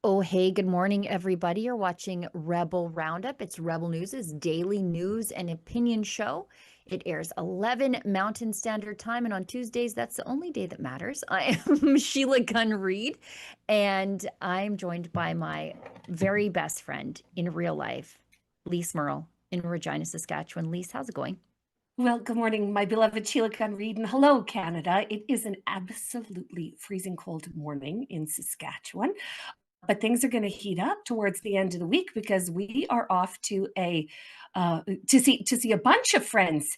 Oh, hey, good morning, everybody. You're watching Rebel Roundup. It's Rebel News' daily news and opinion show. It airs 11 Mountain Standard Time, and on Tuesdays, that's the only day that matters. I am Sheila Gunn Reid, and I'm joined by my very best friend in real life, Lise Merle in Regina, Saskatchewan. Lise, how's it going? Well, good morning, my beloved Sheila Gunn Reid, and hello, Canada. It is an absolutely freezing cold morning in Saskatchewan, but things are going to heat up towards the end of the week because we are off to a to see a bunch of friends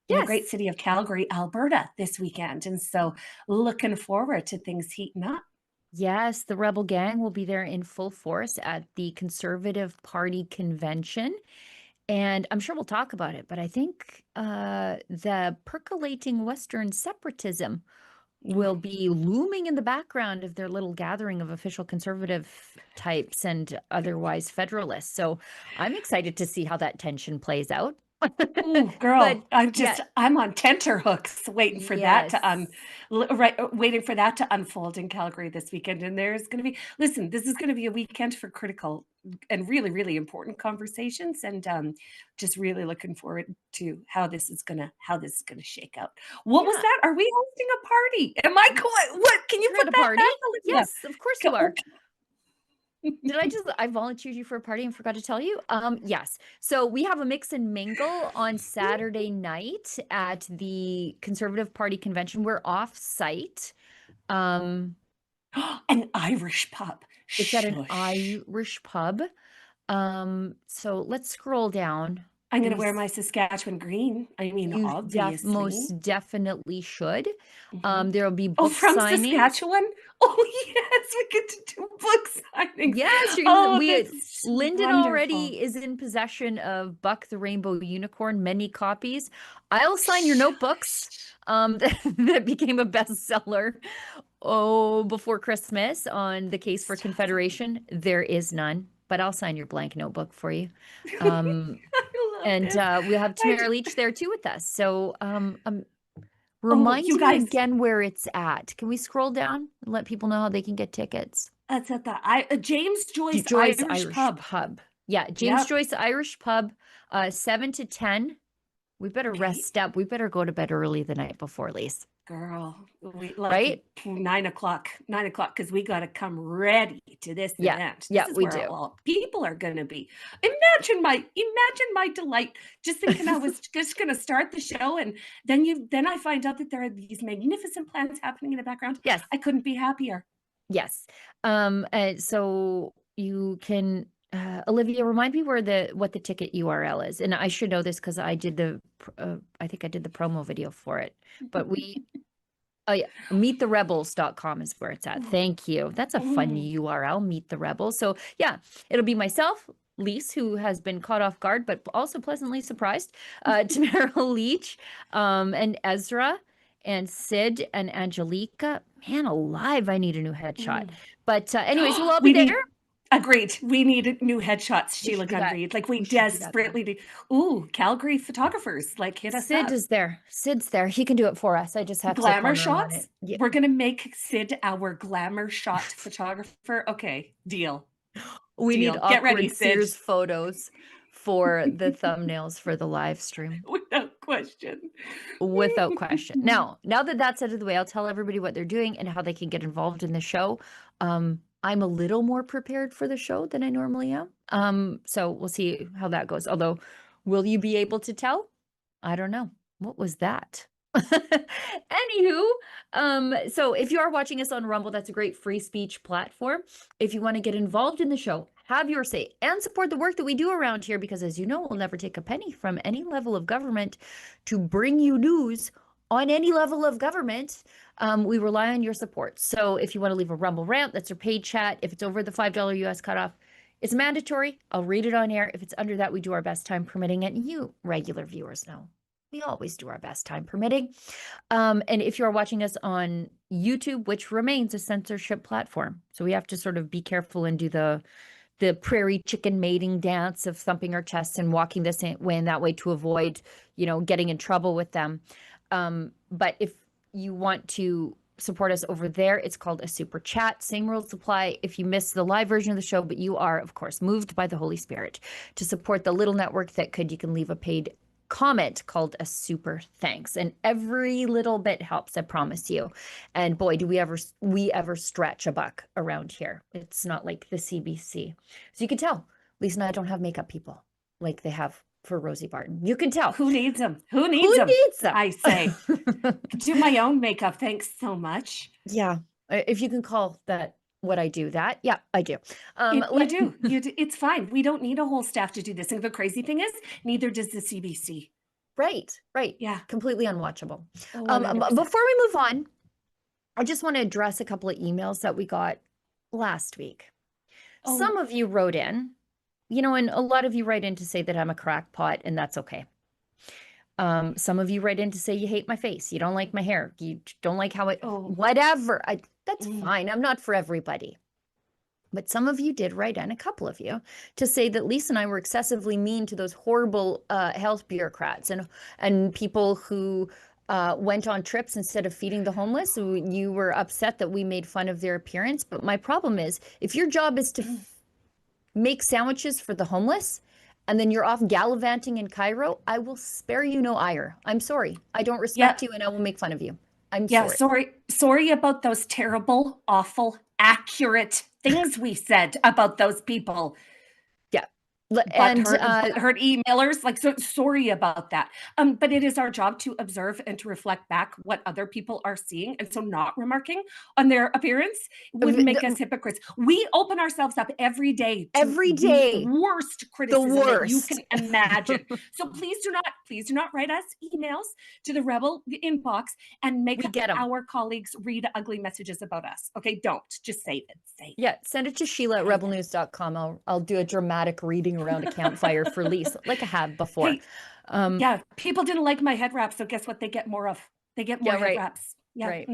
in the great Yes. city of Calgary, Alberta, this weekend, and so looking forward to things heating up. Yes, the Rebel Gang will be there in full force at the Conservative Party convention. And I'm sure we'll talk about it, but I think the percolating Western separatism will be looming in the background of their little gathering of official conservative types and otherwise federalists. So I'm excited to see how that tension plays out. Ooh, But girl, yeah, I'm on tenterhooks waiting for that yes. to right, waiting for that to unfold in Calgary this weekend. And there's going to be, listen, this is going to be a weekend for critical and really, really important conversations. And just really looking forward to how this is gonna shake out. What was Yeah. that? Are we hosting a party? Am I going? What? Can you You're put at a that party? back, Olivia? Yes, of course you are. Okay. I volunteered you for a party and forgot to tell you? Yes. So we have a mix and mingle on Saturday night at the Conservative Party convention. We're off site. Um, An Irish pub. it's at an Shush. Irish pub. So let's scroll down. I'm gonna wear These my Saskatchewan green. I mean, you obviously. most definitely should. Mhm. There'll be Oh, book from signings. Saskatchewan? Oh, yes, we get to do book signings. Yes, you're gonna Oh, we that's Lyndon wonderful. already is in possession of Buck the Rainbow Unicorn, many copies. I'll sign your notebooks, Shush. that became a bestseller, before Christmas on the case for Stop it. Confederation. There is none, but I'll sign your blank notebook for you. Um, I love and this. we'll have I Tamara Leach there too with us. So, Oh, remind you me guys, again where it's at. Can we scroll down and let people know how they can get tickets? that's at the James Joyce Joyce Irish Irish Pub. Pub. Yeah, James Yep. Joyce Irish Pub, 7 to 10. We better Okay. rest up. We better go to bed early the night before, Lise, Girl, we like right? 9 o'clock, because we got to come ready to this Yeah, event. yeah, This is we where do. all people are going to be. Imagine my delight just thinking I was just going to start the show, and then I find out that there are these magnificent plans happening in the background. Yes, I couldn't be happier. yes. So you can, Olivia, remind me what the ticket URL is. And I should know this because I think I did the promo video for it. But oh yeah, meettherebels.com is where it's at. Thank you. That's a fun Mm. URL, Meet the Rebels. So yeah, it'll be myself, Lise, who has been caught off guard, but also pleasantly surprised, Tamara Leach, and Ezra and Sid and Angelica. Man alive, I need a new headshot. Mm. But anyways, we'll all be We there. need Agreed. We need new headshots, We Sheila should do Gunn that. Reid. Like, we We should do that then. desperately do. Ooh, Calgary photographers, like, hit us Sid up. is there. Sid's there. He can do it for us. I just have to Glamour corner him on it. shots? Yeah. We're gonna make Sid our glamour shot photographer. Okay, deal. We need Deal. Get ready, awkward Sid. Sears photos for the thumbnails for the live stream, Without question. without question. Now that that's out of the way, I'll tell everybody what they're doing and how they can get involved in the show. I'm a little more prepared for the show than I normally am. So we'll see how that goes. Although, will you be able to tell? I don't know. What was that? Anywho, so if you are watching us on Rumble, that's a great free speech platform. If you want to get involved in the show, have your say, and support the work that we do around here, because as you know, we'll never take a penny from any level of government to bring you news on any level of government. We rely on your support. So if you want to leave a Rumble rant, that's our paid chat. If it's over the $5 US cutoff, it's mandatory. I'll read it on air. If it's under that, we do our best, time permitting, and you regular viewers know we always do our best, time permitting. And if you are watching us on YouTube, which remains a censorship platform, so we have to sort of be careful and do the prairie chicken mating dance of thumping our chests and walking this way and that way to avoid, getting in trouble with them. But if you want to support us over there. It's called a super chat. Same rules apply if you miss the live version of the show, but you are, of course, moved by the Holy Spirit to support the little network that could. You can leave a paid comment called a super thanks, and every little bit helps, I promise you. And boy, do we ever stretch a buck around here. It's not like the CBC. So you can tell Lise and I don't have makeup people like they have for Rosie Barton. You can tell. Who needs them? Who needs them? I say. Do my own makeup. Thanks so much. Yeah. If you can call that what I do, that. Yeah, I do. You do. It's fine. We don't need a whole staff to do this. And the crazy thing is, neither does the CBC. Right. Yeah. Completely unwatchable. 100%. Before we move on, I just want to address a couple of emails that we got last week. Oh. Some of you wrote in, and a lot of you write in to say that I'm a crackpot, and that's okay. Some of you write in to say you hate my face, you don't like my hair, you don't like how whatever. That's fine. I'm not for everybody. But some of you did write in, a couple of you, to say that Lise and I were excessively mean to those horrible health bureaucrats and people who went on trips instead of feeding the homeless. So you were upset that we made fun of their appearance. But my problem is, if your job is to make sandwiches for the homeless, and then you're off gallivanting in Cairo, I will spare you no ire. I'm sorry. I don't respect you, and I will make fun of you. I'm sorry. Sorry about those terrible, awful, accurate things we said about those people. Yeah. And hurt emailers, like, so sorry about that. But it is our job to observe and to reflect back what other people are seeing. And so not remarking on their appearance would make us hypocrites. We open ourselves up every day to the worst criticism that you can imagine. So please do not write us emails to the Rebel inbox and make our colleagues read ugly messages about us. Okay, don't. Just save it. Yeah, send it to Sheila at rebelnews.com. I'll do a dramatic reading around a campfire for Lise, like I have before. Hey, people didn't like my head wraps, so guess what they get more of? They get more head wraps. Yeah, right.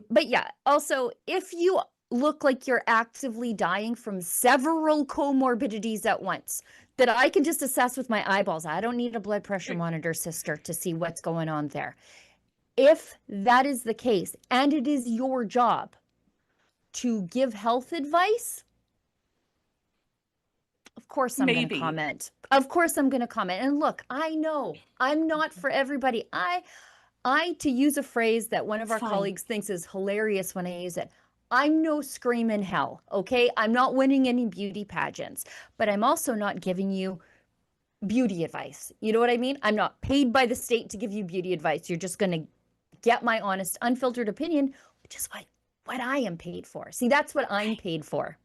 But yeah, also, if you look like you're actively dying from several comorbidities at once that I can just assess with my eyeballs, I don't need a blood pressure monitor, sister, to see what's going on there. If that is the case, and it is your job to give health advice, of course I'm going to comment. Of course I'm going to comment. And look, I know I'm not for everybody. I, to use a phrase that one of our colleagues thinks is hilarious when I use it, I'm no screaming hell, okay? I'm not winning any beauty pageants, but I'm also not giving you beauty advice. You know what I mean? I'm not paid by the state to give you beauty advice. You're just going to get my honest, unfiltered opinion, which is what I am paid for. See, that's what I'm paid for.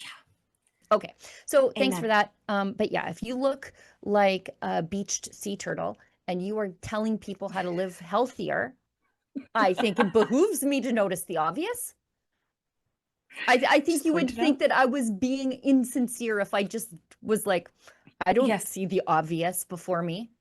Yeah. Okay. So thanks for that. But yeah, if you look like a beached sea turtle and you are telling people how to live healthier, I think it behooves me to notice the obvious. I think you would think that I was being insincere if I just was like, I don't see the obvious before me.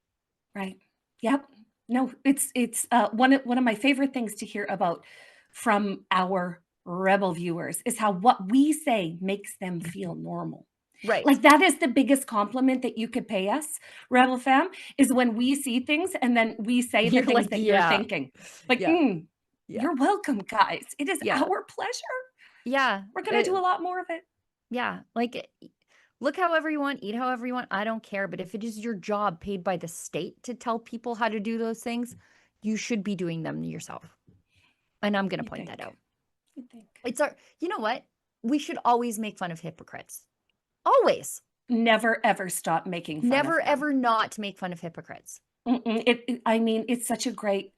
Right. Yep. No, it's one of my favorite things to hear about from our Rebel viewers is how what we say makes them feel normal. Right. Like that is the biggest compliment that you could pay us, Rebel fam, is when we see things and then we say the things that you're thinking. Like, you're welcome, guys. It is our pleasure. Yeah. We're going to do a lot more of it. Yeah. Like, look however you want, eat however you want. I don't care. But if it is your job paid by the state to tell people how to do those things, you should be doing them yourself. And I'm going to point that out. It's you know what? We should always make fun of hypocrites. Always. Never, ever stop making fun Never, ever not make fun of hypocrites. It's such a great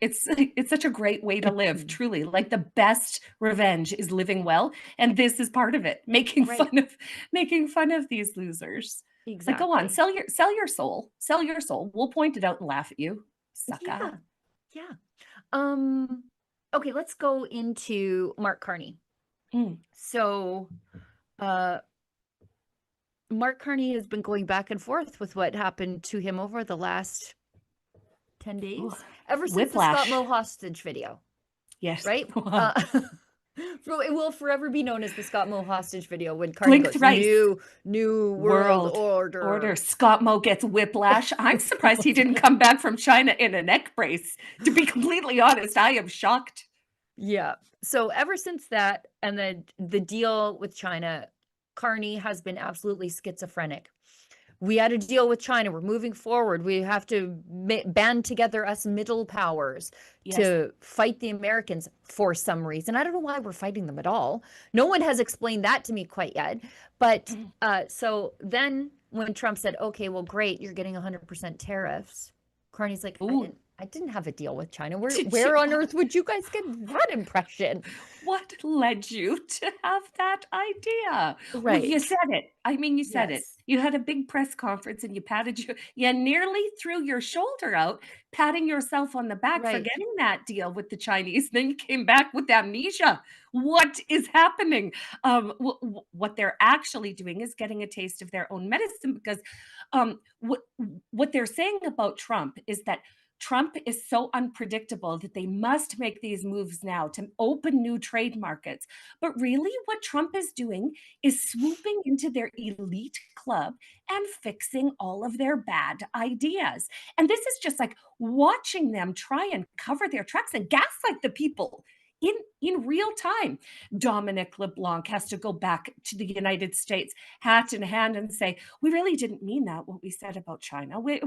way to live, truly. Like the best revenge is living well. And this is part of it. Making fun of these losers. Exactly. Like, go on, sell your soul. Sell your soul. We'll point it out and laugh at you. Sucker. Yeah. Okay, let's go into Mark Carney. So Mark Carney has been going back and forth with what happened to him over the last 10 days. Ever since the Scott Moe hostage video. Yes. Right? It will forever be known as the Scott Moe hostage video when Carney goes, new world order. Scott Moe gets whiplash. I'm surprised he didn't come back from China in a neck brace. To be completely honest, I am shocked. Yeah. So ever since that, and then the deal with China, Carney has been absolutely schizophrenic. We had a deal with China. We're moving forward. We have to band together us middle powers Yes. to fight the Americans for some reason. I don't know why we're fighting them at all. No one has explained that to me quite yet. But so then when Trump said, okay, well, great, you're getting 100% tariffs, Carney's like, Ooh. I didn't have a deal with China. Where, Did where you? on earth would you guys get that impression? What led you to have that idea? Well, you Right. said it. I mean, you said it. Yes. You had a big press conference and you nearly threw your shoulder out, patting yourself on the back for Right. getting that deal with the Chinese. Then you came back with amnesia. What is happening? What they're actually doing is getting a taste of their own medicine because what they're saying about Trump is that Trump is so unpredictable that they must make these moves now to open new trade markets. But really, what Trump is doing is swooping into their elite club and fixing all of their bad ideas. And this is just like watching them try and cover their tracks and gaslight the people in real time. Dominic LeBlanc has to go back to the United States, hat in hand, and say, "We really didn't mean that. What we said about China, it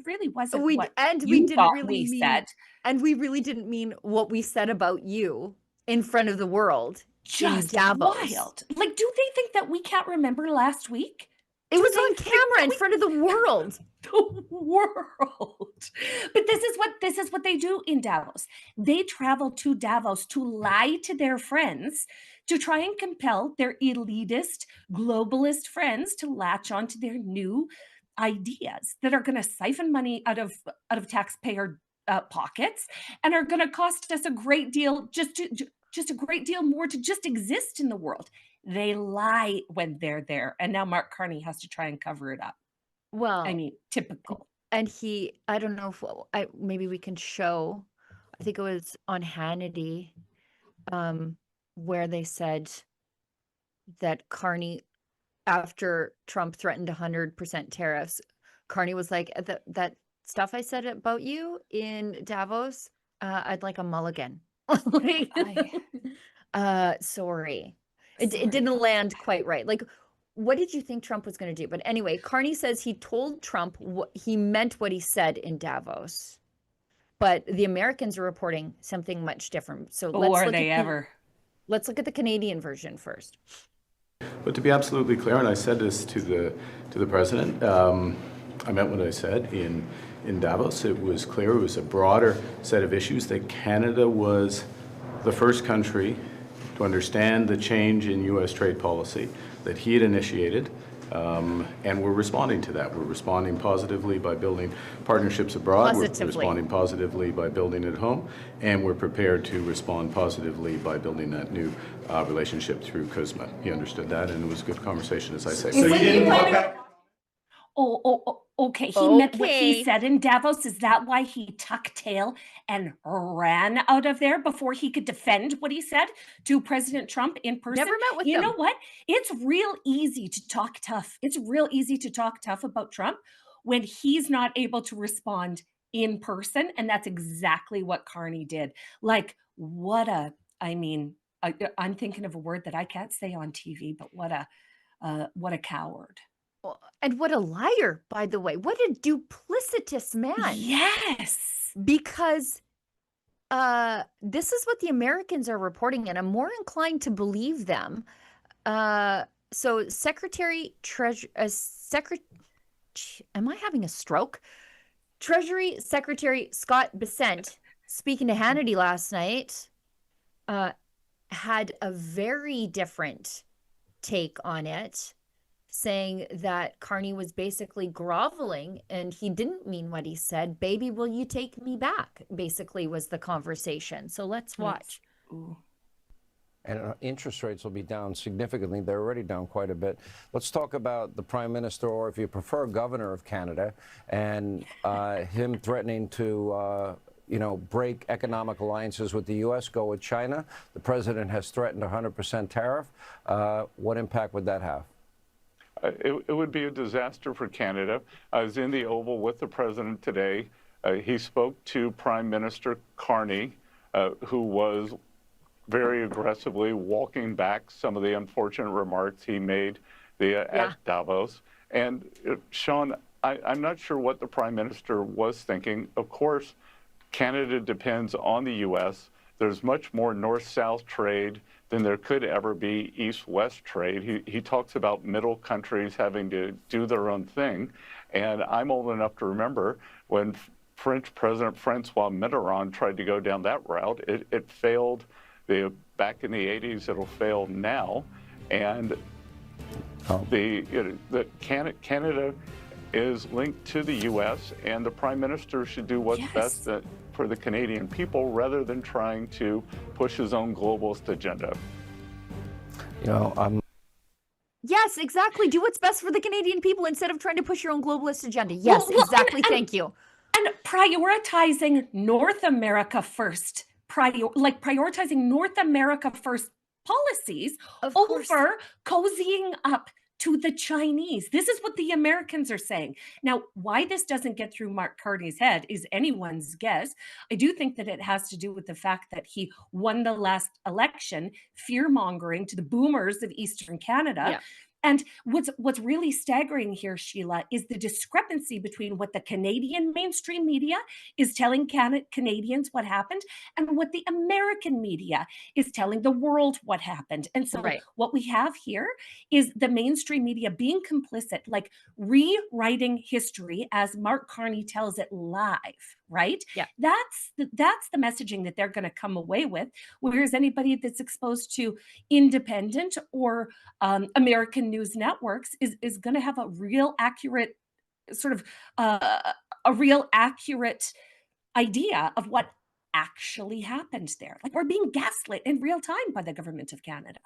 really wasn't what We you didn't thought really we mean, said." and we really didn't mean what we said about you in front of the world in Just Davos. wild. Like, do they think that we can't remember last week? It Do was they on think camera that in we front of the world. the world? But this is what they do in Davos. They travel to Davos to lie to their friends to try and compel their elitist, globalist friends to latch onto their new ideas that are going to siphon money out of taxpayer pockets and are going to cost us a great deal just a great deal more to just exist in the world. They lie when they're there. And now Mark Carney has to try and cover it up. I Well, mean, typical. and I don't know if maybe we can show, I think it was on Hannity, where they said that Carney, after Trump threatened 100% tariffs, Carney was like, that stuff I said about you in Davos, I'd like a mulligan. Like, sorry. It Sorry. didn't land quite right. Like, what did you think Trump was going to do? But anyway, Carney says he told Trump he meant what he said in Davos. But the Americans are reporting something much different. So Oh, are they ever? let's look at the Canadian version first. But to be absolutely clear, and I said this to the president, I meant what I said in Davos. It was clear, it was a broader set of issues, that Canada was the first country to understand the change in U.S. trade policy that he had initiated, and we're responding to that. We're responding positively by building partnerships abroad. We're responding positively by building at home, and we're prepared to respond positively by building that new relationship through CUSMA. He understood that, and it was a good conversation, as I say. So you didn't walk out. Okay. He meant what he said in Davos. Is that why he tucked tail and ran out of there before he could defend what he said to President Trump in person? Never met with You him. know what? It's real easy to talk tough. It's real easy to talk tough about Trump when he's not able to respond in person. And that's exactly what Carney did. Like, I'm thinking of a word that I can't say on TV, but what a coward. And what a liar, by the way. What a duplicitous man. Yes. Because this is what the Americans are reporting, and I'm more inclined to believe them. So am I having a stroke? Treasury Secretary Scott Bessent, speaking to Hannity last night, had a very different take on it, saying that Carney was basically groveling and he didn't mean what he said. Baby, will you take me back? Basically was the conversation. So let's watch. And interest rates will be down significantly. They're already down quite a bit. Let's talk about the Prime Minister, or if you prefer, Governor of Canada, and him threatening to break economic alliances with the U.S., go with China. The president has threatened a 100% tariff. What impact would that have? It would be a disaster for Canada. I was in the Oval with the president today. He spoke to Prime Minister Carney, who was very aggressively walking back some of the unfortunate remarks he made at Davos. And Sean, I'm not sure what the Prime Minister was thinking. Of course, Canada depends on the U.S. There's much more north-south trade than there could ever be east-west trade. He talks about middle countries having to do their own thing. And I'm old enough to remember when French President Francois Mitterrand tried to go down that route. It failed back in the 80s. It'll fail now. And Canada is linked to the U.S., and the Prime Minister should do what's best for the Canadian people rather than trying to push his own globalist agenda. Yes, exactly. Do what's best for the Canadian people instead of trying to push your own globalist agenda. Yes, exactly. Thank you. And prioritizing North America first, prioritizing North America first policies over cozying up to the Chinese. This is what the Americans are saying. Now, why this doesn't get through Mark Carney's head is anyone's guess. I do think that it has to do with the fact that he won the last election, fear-mongering to the boomers of Eastern Canada. Yeah. And what's really staggering here, Sheila, is the discrepancy between what the Canadian mainstream media is telling Canadians what happened and what the American media is telling the world what happened. And so what we have here is the mainstream media being complicit, like rewriting history as Mark Carney tells it live, right? Yeah. That's the messaging that they're going to come away with. Whereas anybody that's exposed to independent or American news networks is going to have a real accurate idea of what actually happened there. Like, we're being gaslit in real time by the government of Canada.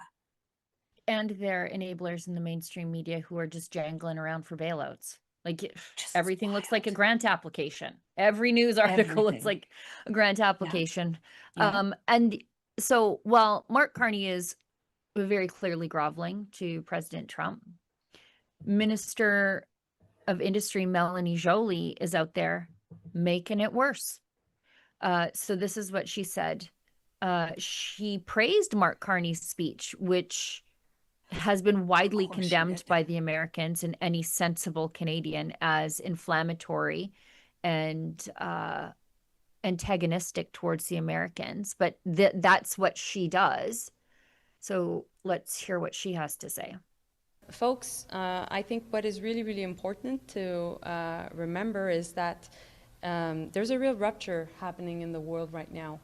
And they're enablers in the mainstream media who are just jangling around for bailouts. Like, everything looks like a grant application. Every news article looks like a grant application. Yeah. And so while Mark Carney is very clearly groveling to President Trump, Minister of Industry Melanie Joly is out there making it worse. So this is what she said. She praised Mark Carney's speech, which has been widely condemned by the Americans and any sensible Canadian as inflammatory and antagonistic towards the Americans. But that's what she does. So let's hear what she has to say. Folks, I think what is really, really important to remember is that there's a real rupture happening in the world right now.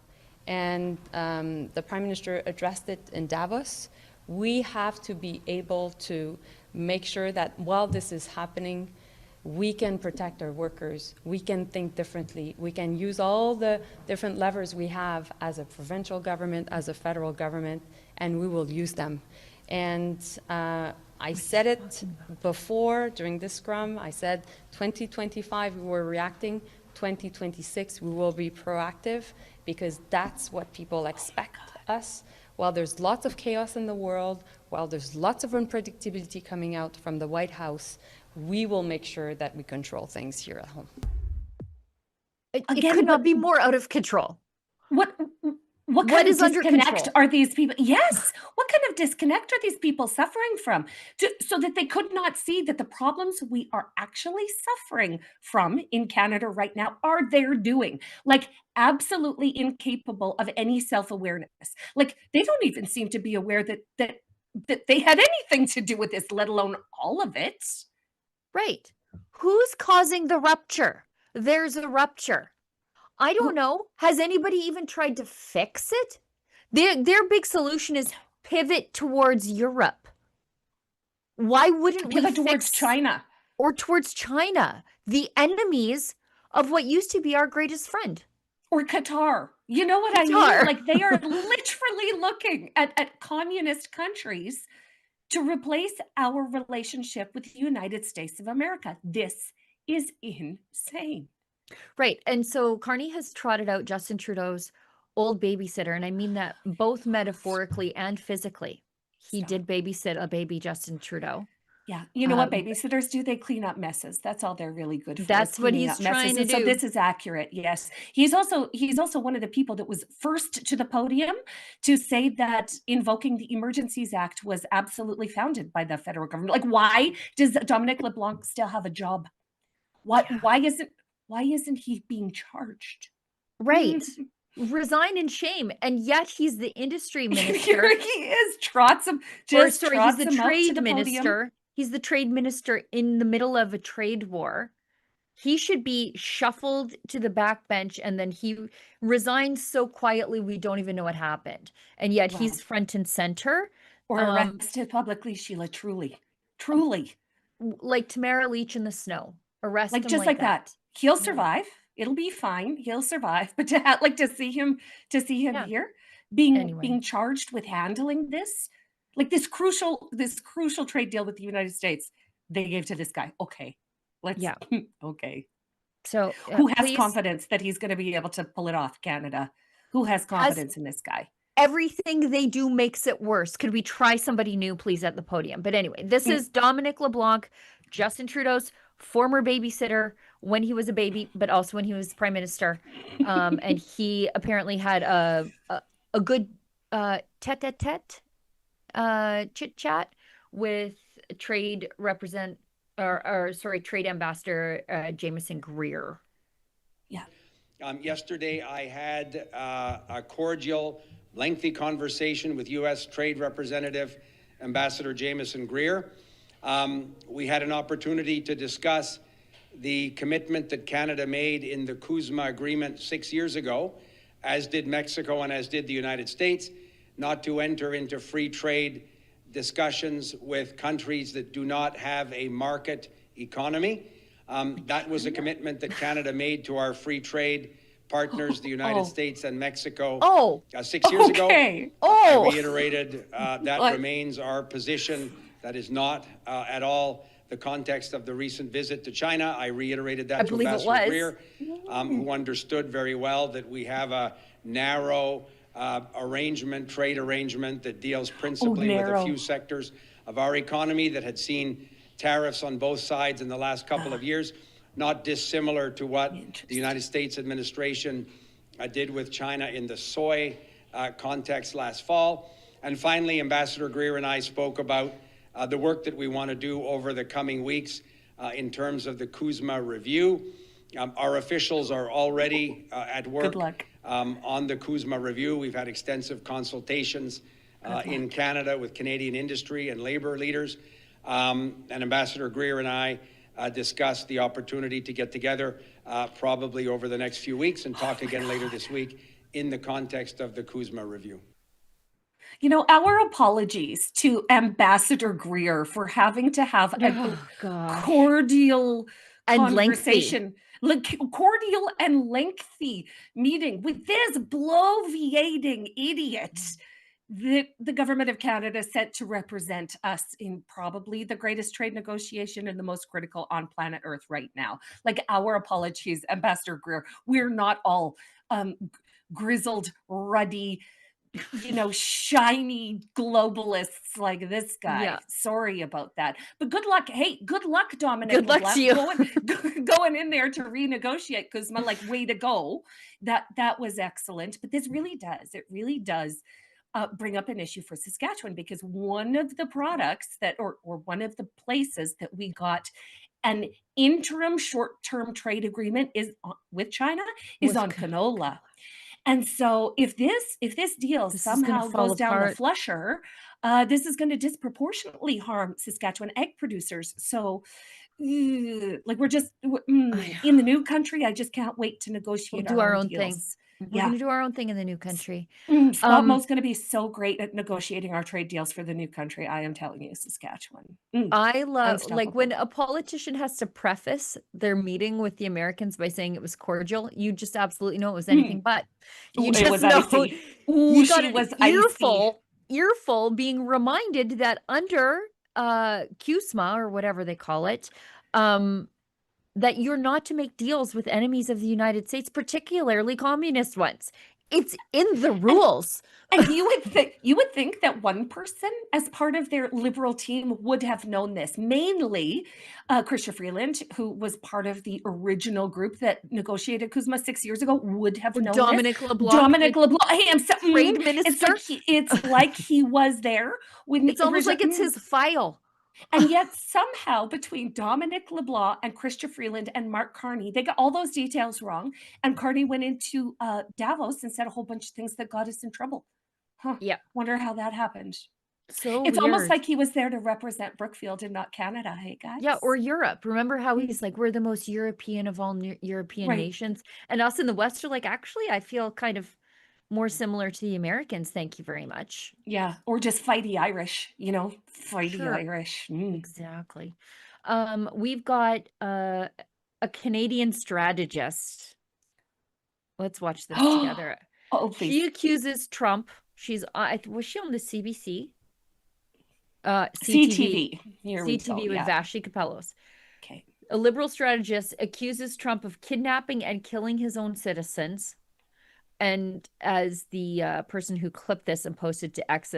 And the Prime Minister addressed it in Davos. We have to be able to make sure that while this is happening, we can protect our workers, we can think differently, we can use all the different levers we have as a provincial government, as a federal government, and we will use them. And I said it before during this scrum, I said 2025 we were reacting, 2026 we will be proactive, because that's what people expect us. While there's lots of chaos in the world, while there's lots of unpredictability coming out from the White House, we will make sure that we control things here at home. It could not be more out of control. What kind of disconnect are these people? Yes. What kind of disconnect are these people suffering from? So that they could not see that the problems we are actually suffering from in Canada right now are their doing. Like, absolutely incapable of any self-awareness. Like, they don't even seem to be aware that they had anything to do with this, let alone all of it. Right. Who's causing the rupture? There's a rupture. I don't know. Has anybody even tried to fix it? Their big solution is pivot towards Europe. Why wouldn't we pivot towards China? Or towards China, the enemies of what used to be our greatest friend. Or Qatar. You know what I mean? Like, they are literally looking at communist countries to replace our relationship with the United States of America. This is insane. Right. And so Carney has trotted out Justin Trudeau's old babysitter. And I mean that both metaphorically and physically. He did babysit a baby Justin Trudeau. Yeah. You know what babysitters do? They clean up messes. That's all they're really good for. That's what cleaning he's up messes. trying to And so do. this is accurate. Yes. He's also one of the people that was first to the podium to say that invoking the Emergencies Act was absolutely founded by the federal government. Like, why does Dominic LeBlanc still have a job? Why isn't he being charged? Right. Resign in shame. And yet he's the industry minister. Here he is, trots him, he's the trade minister. He's the trade minister in the middle of a trade war. He should be shuffled to the backbench, and then he resigns so quietly we don't even know what happened. And yet he's front and center. Or arrested publicly, Sheila, truly. Like Tamara Leach in the snow. Arrest him just like that. He'll survive. It'll be fine. He'll survive. But to see him here being charged with handling this, like this crucial trade deal with the United States, they gave to this guy. Okay. Okay. So who has confidence that he's going to be able to pull it off, Canada? Who has confidence in this guy? Everything they do makes it worse. Could we try somebody new, please, at the podium? But anyway, this is Dominic LeBlanc, Justin Trudeau's former babysitter when he was a baby, but also when he was prime minister. And he apparently had a good tete-a-tete chit-chat with trade ambassador Jameson Greer. Yeah. Yesterday, I had a cordial, lengthy conversation with U.S. Trade Representative Ambassador Jameson Greer. We had an opportunity to discuss the commitment that Canada made in the CUSMA agreement 6 years ago, as did Mexico and as did the United States, not to enter into free trade discussions with countries that do not have a market economy. That was a commitment that Canada made to our free trade partners, the United States and Mexico, 6 years ago. I reiterated that remains our position. That is not at all the context of the recent visit to China. I reiterated that to Ambassador Greer, who understood very well that we have a narrow trade arrangement that deals principally with a few sectors of our economy that had seen tariffs on both sides in the last couple of years, not dissimilar to what the United States administration did with China in the soy context last fall. And finally, Ambassador Greer and I spoke about the work that we want to do over the coming weeks in terms of the CUSMA review. Our officials are already at work on the CUSMA review. We've had extensive consultations in Canada with Canadian industry and labor leaders. And Ambassador Greer and I discussed the opportunity to get together probably over the next few weeks and talk again later this week in the context of the CUSMA review. You know, our apologies to Ambassador Greer for having to have a cordial conversation, cordial and lengthy meeting with this bloviating idiot that the government of Canada sent to represent us in probably the greatest trade negotiation and the most critical on planet Earth right now. Like, our apologies, Ambassador Greer. We're not all grizzled, ruddy, shiny globalists like this guy. Yeah. Sorry about that. But good luck. Hey, good luck, Dominic. Good luck to you. Going in there to renegotiate, CUSMA, like, way to go. That was excellent. But this really does. It really does bring up an issue for Saskatchewan, because one of the products or one of the places that we got an interim short-term trade agreement with China is on canola. And so if this deal somehow goes down the flusher, this is going to disproportionately harm Saskatchewan egg producers. So like, we're just in the new country. I just can't wait to negotiate our own deals. thing. We're going to do our own thing in the new country. Scott Moe's going to be so great at negotiating our trade deals for the new country. I am telling you, Saskatchewan. I love, like, when a politician has to preface their meeting with the Americans by saying it was cordial, you just absolutely know it was anything but. You just know you got an earful being reminded that under CUSMA, or whatever they call it, that you're not to make deals with enemies of the United States, particularly communist ones. It's in the rules. And you would think that one person as part of their Liberal team would have known this. Mainly, Chrystia Freeland, who was part of the original group that negotiated CUSMA 6 years ago, would have known Dominic this. LeBlanc, Dominic the LeBlanc. Hey, I'm so, trade minister. It's like he was there when It's almost like it's his file. And yet somehow between Dominic LeBlanc and Chrystia Freeland and Mark Carney, they got all those details wrong. And Carney went into Davos and said a whole bunch of things that got us in trouble. Huh. Yeah. Wonder how that happened. So it's weird. almost like he was there to represent Brookfield and not Canada. Hey, guys? Yeah, or Europe. Remember how he's like, we're the most European of all European nations. And us in the West are like, actually, I feel kind of more similar to the Americans. Thank you very much. Yeah. Or just fighty Irish, fighty Irish. Exactly. We've got a Canadian strategist. Let's watch this together. Oh, please. She accuses Trump. Was she on the CBC? CTV. CTV with Vashi Kapelos. Okay. A liberal strategist accuses Trump of kidnapping and killing his own citizens. And as the person who clipped this and posted to X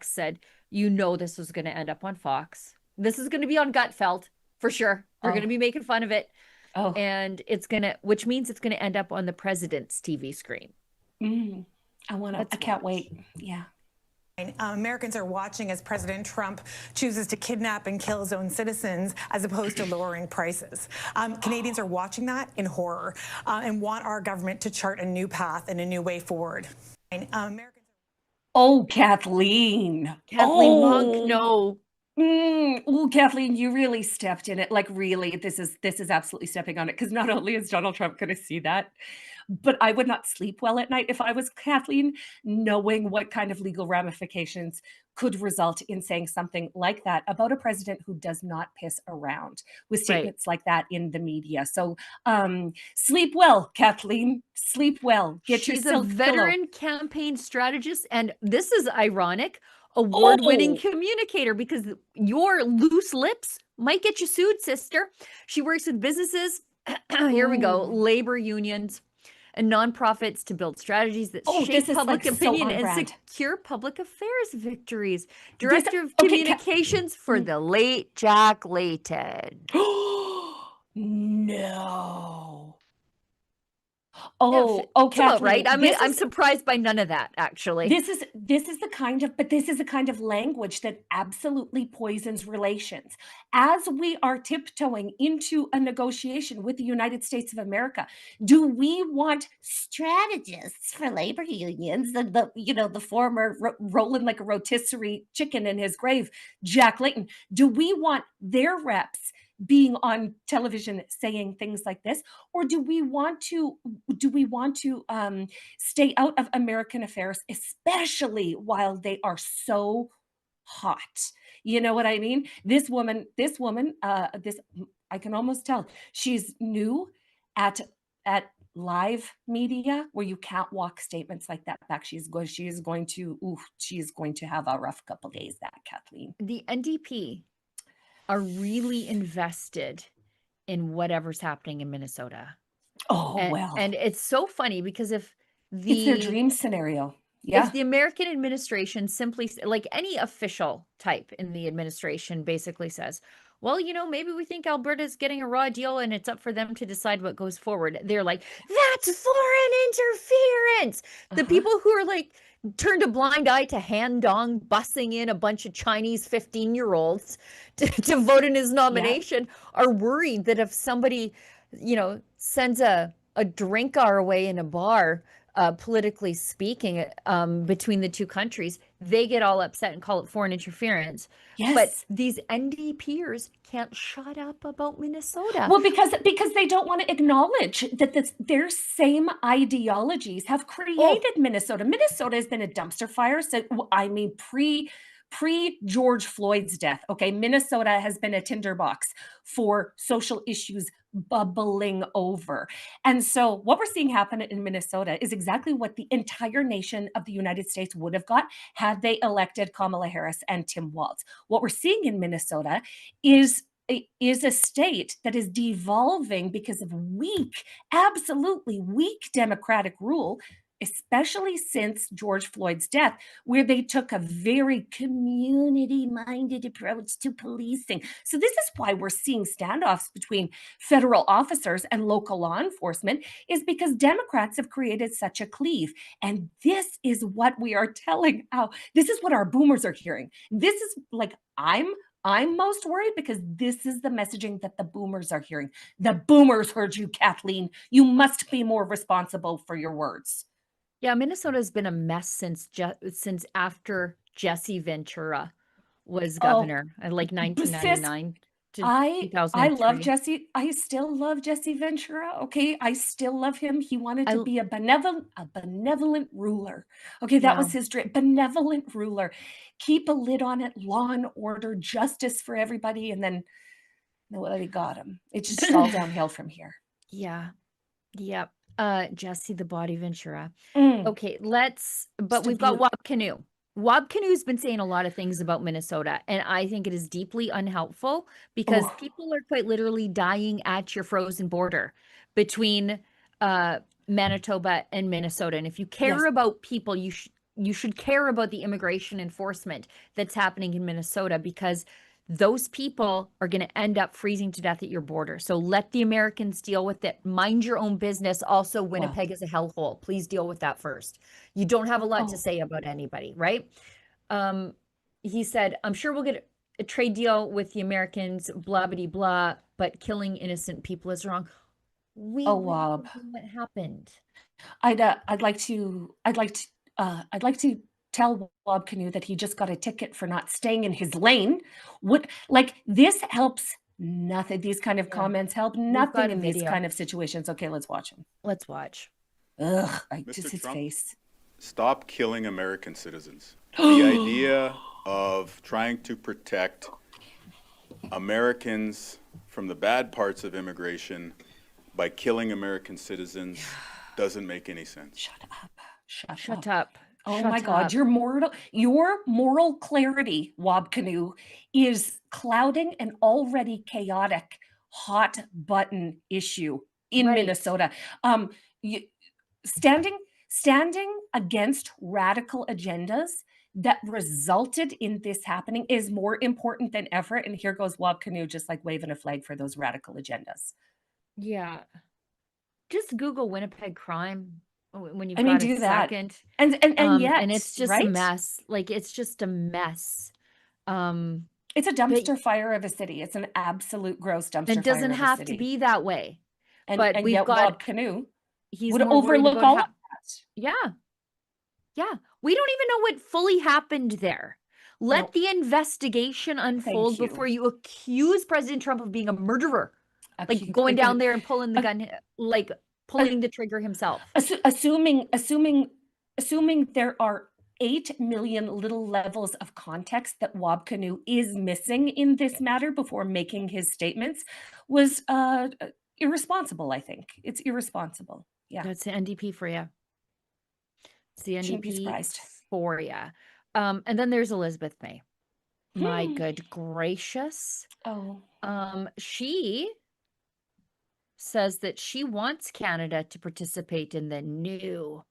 said, this was going to end up on Fox. This is going to be on Gutfeld for sure. They're going to be making fun of it. Oh. And which means it's going to end up on the president's TV screen. I can't wait. Yeah. Americans are watching as President Trump chooses to kidnap and kill his own citizens as opposed to lowering prices. Canadians are watching that in horror and want our government to chart a new path and a new way forward. Kathleen. Monk, no. Kathleen, you really stepped in it. Like, really, this is absolutely stepping on it, because not only is Donald Trump going to see that, but I would not sleep well at night if I was Kathleen, knowing what kind of legal ramifications could result in saying something like that about a president who does not piss around with statements like that in the media. So sleep well, Kathleen. Sleep well. She's a veteran campaign strategist, and this is ironic. Award-winning communicator, because your loose lips might get you sued, sister. She works with businesses, here we go, labor unions, and nonprofits to build strategies that shape public opinion and secure public affairs victories. Director of Communications for the late Jack Layton. No. Kathleen, right? I'm surprised by none of that, actually. This is the kind of language that absolutely poisons relations. As we are tiptoeing into a negotiation with the United States of America, do we want strategists for labor unions, the former rolling like a rotisserie chicken in his grave, Jack Layton? Do we want their reps being on television saying things like this, or do we want to stay out of American affairs, especially while they are so hot? You know what I mean? This woman, I can almost tell she's new at live media where you can't walk statements like that back. She is going to have a rough couple days, that Kathleen. The NDP are really invested in whatever's happening in Minnesota. And it's so funny because it's their dream scenario. Yeah. If the American administration simply, like any official type in the administration, basically says, well, maybe we think Alberta's getting a raw deal and it's up for them to decide what goes forward. They're like, that's foreign interference. The people who are like, turned a blind eye to Han Dong bussing in a bunch of Chinese 15-year-olds to vote in his nomination are worried that if somebody, sends a drink our way in a bar, politically speaking, between the two countries, they get all upset and call it foreign interference. Yes. But these NDPers can't shut up about Minnesota. Well, because they don't want to acknowledge that their same ideologies have created Minnesota. Minnesota has been a dumpster fire. So, pre George Floyd's death, Minnesota has been a tinderbox for social issues bubbling over. And so what we're seeing happen in Minnesota is exactly what the entire nation of the United States would have got had they elected Kamala Harris and Tim Walz. What we're seeing in Minnesota is a state that is devolving because of absolutely weak democratic rule. especially since George Floyd's death, where they took a very community-minded approach to policing. So this is why we're seeing standoffs between federal officers and local law enforcement, is because Democrats have created such a cleave. And this is what we are telling this is what our boomers are hearing. This is like, I'm most worried because this is the messaging that the boomers are hearing. The boomers heard you, Kathleen. You must be more responsible for your words. Yeah, Minnesota has been a mess since after Jesse Ventura was governor, like 1999 to I 2003. love Jesse. I still love Jesse Ventura. Okay, I still love him. He wanted to be a benevolent ruler. Okay, that was his dream. Benevolent ruler. Keep a lid on it. Law and order, justice for everybody, and then nobody got him. It's just all downhill from here. Yeah. Yep. Jesse the Body Ventura. Mm. Okay, but we've got Wob Canoe. Wob Canoe's been saying a lot of things about Minnesota, and I think it is deeply unhelpful because people are quite literally dying at your frozen border between Manitoba and Minnesota. And if you care about people, you should care about the immigration enforcement that's happening in Minnesota, because those people are going to end up freezing to death at your border. So let the Americans deal with it. Mind your own business. Also, Winnipeg is a hellhole. Please deal with that first. You don't have a lot to say about anybody, right? He said, I'm sure we'll get a trade deal with the Americans, blah, blah, blah, but killing innocent people is wrong. Wob, what happened? I'd like to tell Wob Canoe that he just got a ticket for not staying in his lane. This helps nothing. These kind of comments help nothing in these kind of situations. Okay, let's watch him. Let's watch. Ugh, Mr. his Trump, face. Stop killing American citizens. The idea of trying to protect Americans from the bad parts of immigration by killing American citizens doesn't make any sense. Shut up. Oh my God, your moral clarity, Wob Canoe, is clouding an already chaotic hot button issue in Minnesota. Standing against radical agendas that resulted in this happening is more important than ever. And here goes Wob Canoe just like waving a flag for those radical agendas. Yeah. Just Google Winnipeg crime when you've got a second. And yet, and it's just a mess. Like, it's just a mess. It's a dumpster fire of a city. It's an absolute gross dumpster fire. It doesn't have to be that way. But we've got Wob Canoe. He's would more overlook all of that. Yeah. We don't even know what fully happened there. Let the investigation unfold before you accuse President Trump of being a murderer. Like going down there and pulling the gun, like pulling the trigger himself. Assuming there are 8 million little levels of context that Wob Canoe is missing in this matter before making his statements was irresponsible, I think. It's irresponsible. Yeah. That's the NDP for you. It's the Shouldn't be NDP surprised. for you. And then there's Elizabeth May. My good gracious. She says that she wants Canada to participate in the new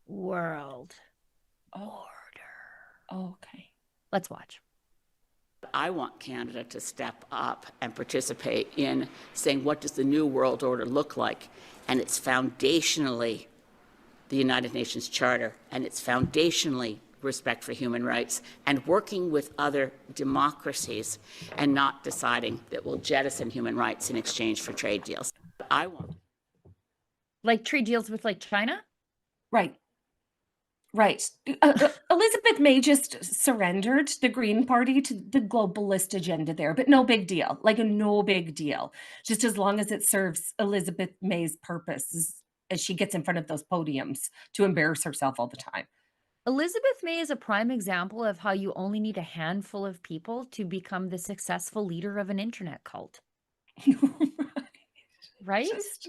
world order. Okay. Let's watch. I want Canada to step up and participate in saying, what does the new world order look like? And it's foundationally the United Nations Charter, and it's foundationally respect for human rights, and working with other democracies and not deciding that we'll jettison human rights in exchange for trade deals. I want. Like trade deals with like China? Right. Elizabeth May just surrendered the Green Party to the globalist agenda there, but no big deal. Like no big deal. Just as long as it serves Elizabeth May's purpose as she gets in front of those podiums to embarrass herself all the time. Elizabeth May is a prime example of how you only need a handful of people to become the successful leader of an internet cult. Right? Just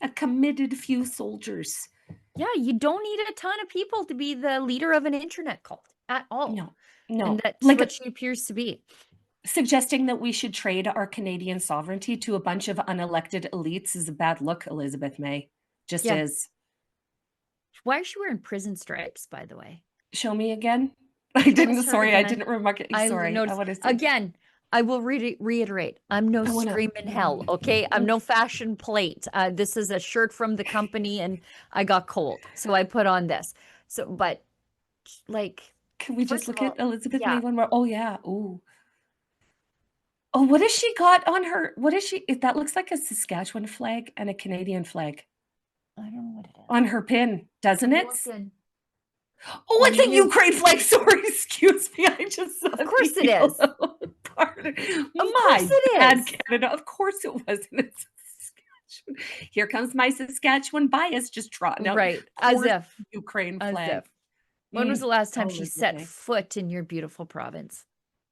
a committed few soldiers. Yeah, you don't need a ton of people to be the leader of an internet cult at all. No. And that's what she appears to be. Suggesting that we should trade our Canadian sovereignty to a bunch of unelected elites is a bad look, Elizabeth May. Just is. Why is she wearing prison stripes, by the way? Show me again. I didn't. Notice her Sorry, I again. didn't remark it. I Sorry, I noticed want to see. again. I will reiterate. I'm no I wanna- screaming hell, okay? I'm no fashion plate. This is a shirt from the company, and I got cold, so I put on this. So, but like, Can we first just of look at all, Elizabeth yeah. May one more? Oh yeah. Ooh. Oh, what has she got on her? What is she? That looks like a Saskatchewan flag and a Canadian flag I don't know what it is. on her pin, doesn't it? Looking. Oh, it's a Canadian- Ukraine flag. Sorry, excuse me. I just saw Of course the it is. yellow part. Of My course it bad, is. Canada. Of course it wasn't. It's Saskatchewan. Here comes my Saskatchewan bias just trotting out. Right, Of as course, if. Ukraine As flag. if. When was the last time Oh, she Elizabeth set May. foot in your beautiful province?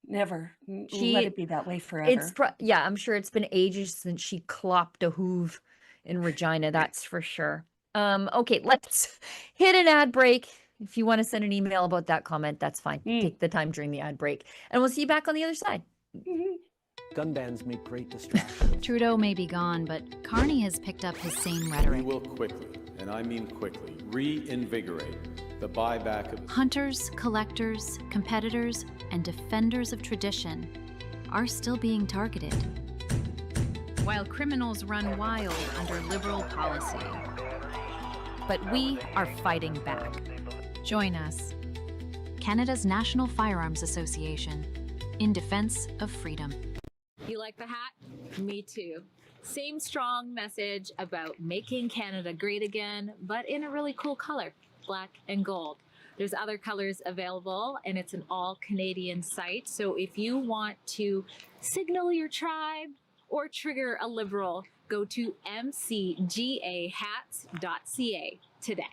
Never. She- Let it be that way forever. Yeah, I'm sure it's been ages since she clopped a hoove in Regina, that's for sure. Okay, let's hit an ad break. If you want to send an email about that comment, that's fine. Take the time during the ad break. And we'll see you back on the other side. Gun bans make great distractions. Trudeau may be gone, but Carney has picked up his same We rhetoric. will quickly, and I mean quickly, reinvigorate the buyback of the Hunters, collectors, competitors, and defenders of tradition are still being targeted, while criminals run wild under Liberal policy. But we are fighting back. Join us, Canada's National Firearms Association, in defense of freedom. You like the hat? Me too. Same strong message about making Canada great again, but in a really cool color, black and gold. There's other colors available, and it's an all-Canadian site. So if you want to signal your tribe or trigger a Liberal, go to mcgahats.ca today.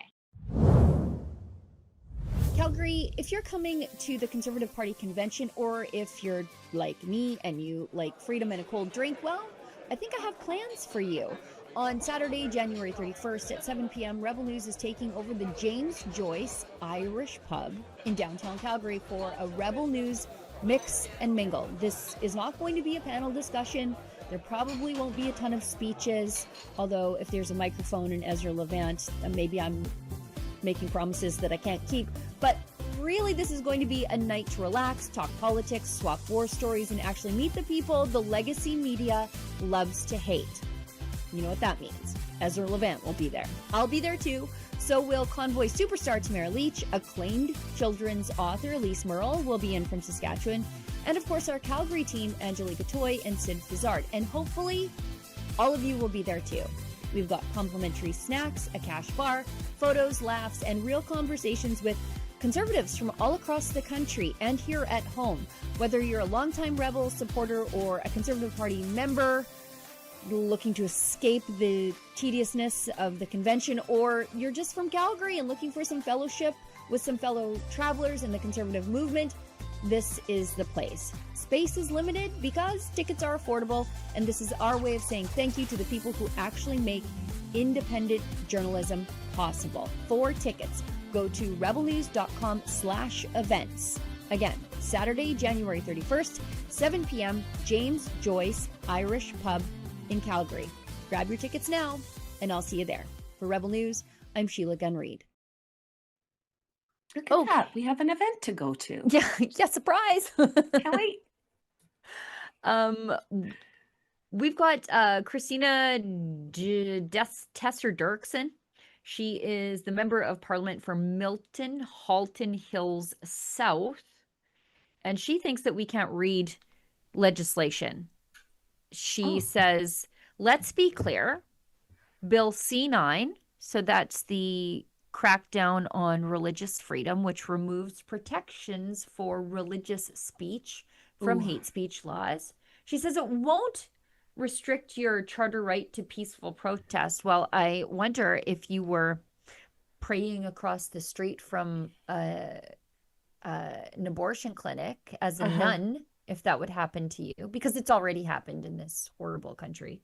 Calgary, if you're coming to the Conservative Party convention, or if you're like me and you like freedom and a cold drink, well, I think I have plans for you. On Saturday, January 31st at 7 p.m., Rebel News is taking over the James Joyce Irish Pub in downtown Calgary for a Rebel News mix and mingle. This is not going to be a panel discussion. There probably won't be a ton of speeches, although if there's a microphone in Ezra Levant, maybe I'm making promises that I can't keep. But really, this is going to be a night to relax, talk politics, swap war stories, and actually meet the people the legacy media loves to hate. You know what that means. Ezra Levant will be there. I'll be there too. So will Convoy superstar Tamara Leach, acclaimed children's author Lise Merle will be in from Saskatchewan, and of course our Calgary team, Angelica Toy and Sid Fizard. And hopefully, all of you will be there too. We've got complimentary snacks, a cash bar, photos, laughs, and real conversations with Conservatives from all across the country and here at home. Whether you're a longtime Rebel supporter or a Conservative Party member looking to escape the tediousness of the convention, or you're just from Calgary and looking for some fellowship with some fellow travelers in the Conservative movement, this is the place. Space is limited because tickets are affordable, and this is our way of saying thank you to the people who actually make independent journalism possible. For tickets, go to rebelnews.com/events. Again, Saturday, January 31st, 7 p.m., James Joyce Irish Pub in Calgary. Grab your tickets now, and I'll see you there. For Rebel News, I'm Sheila Gunn Reid. Look at that. We have an event to go to. Yeah, surprise. Can't wait. We've got Christina Tesser-Dirksen. She is the member of Parliament for Milton Halton Hills South, and she thinks that we can't read legislation. She says, let's be clear, Bill C9, so that's the crackdown on religious freedom, which removes protections for religious speech from hate speech laws. She says it won't restrict your charter right to peaceful protest. Well, I wonder if you were praying across the street from an abortion clinic as a nun, if that would happen to you, because it's already happened in this horrible country.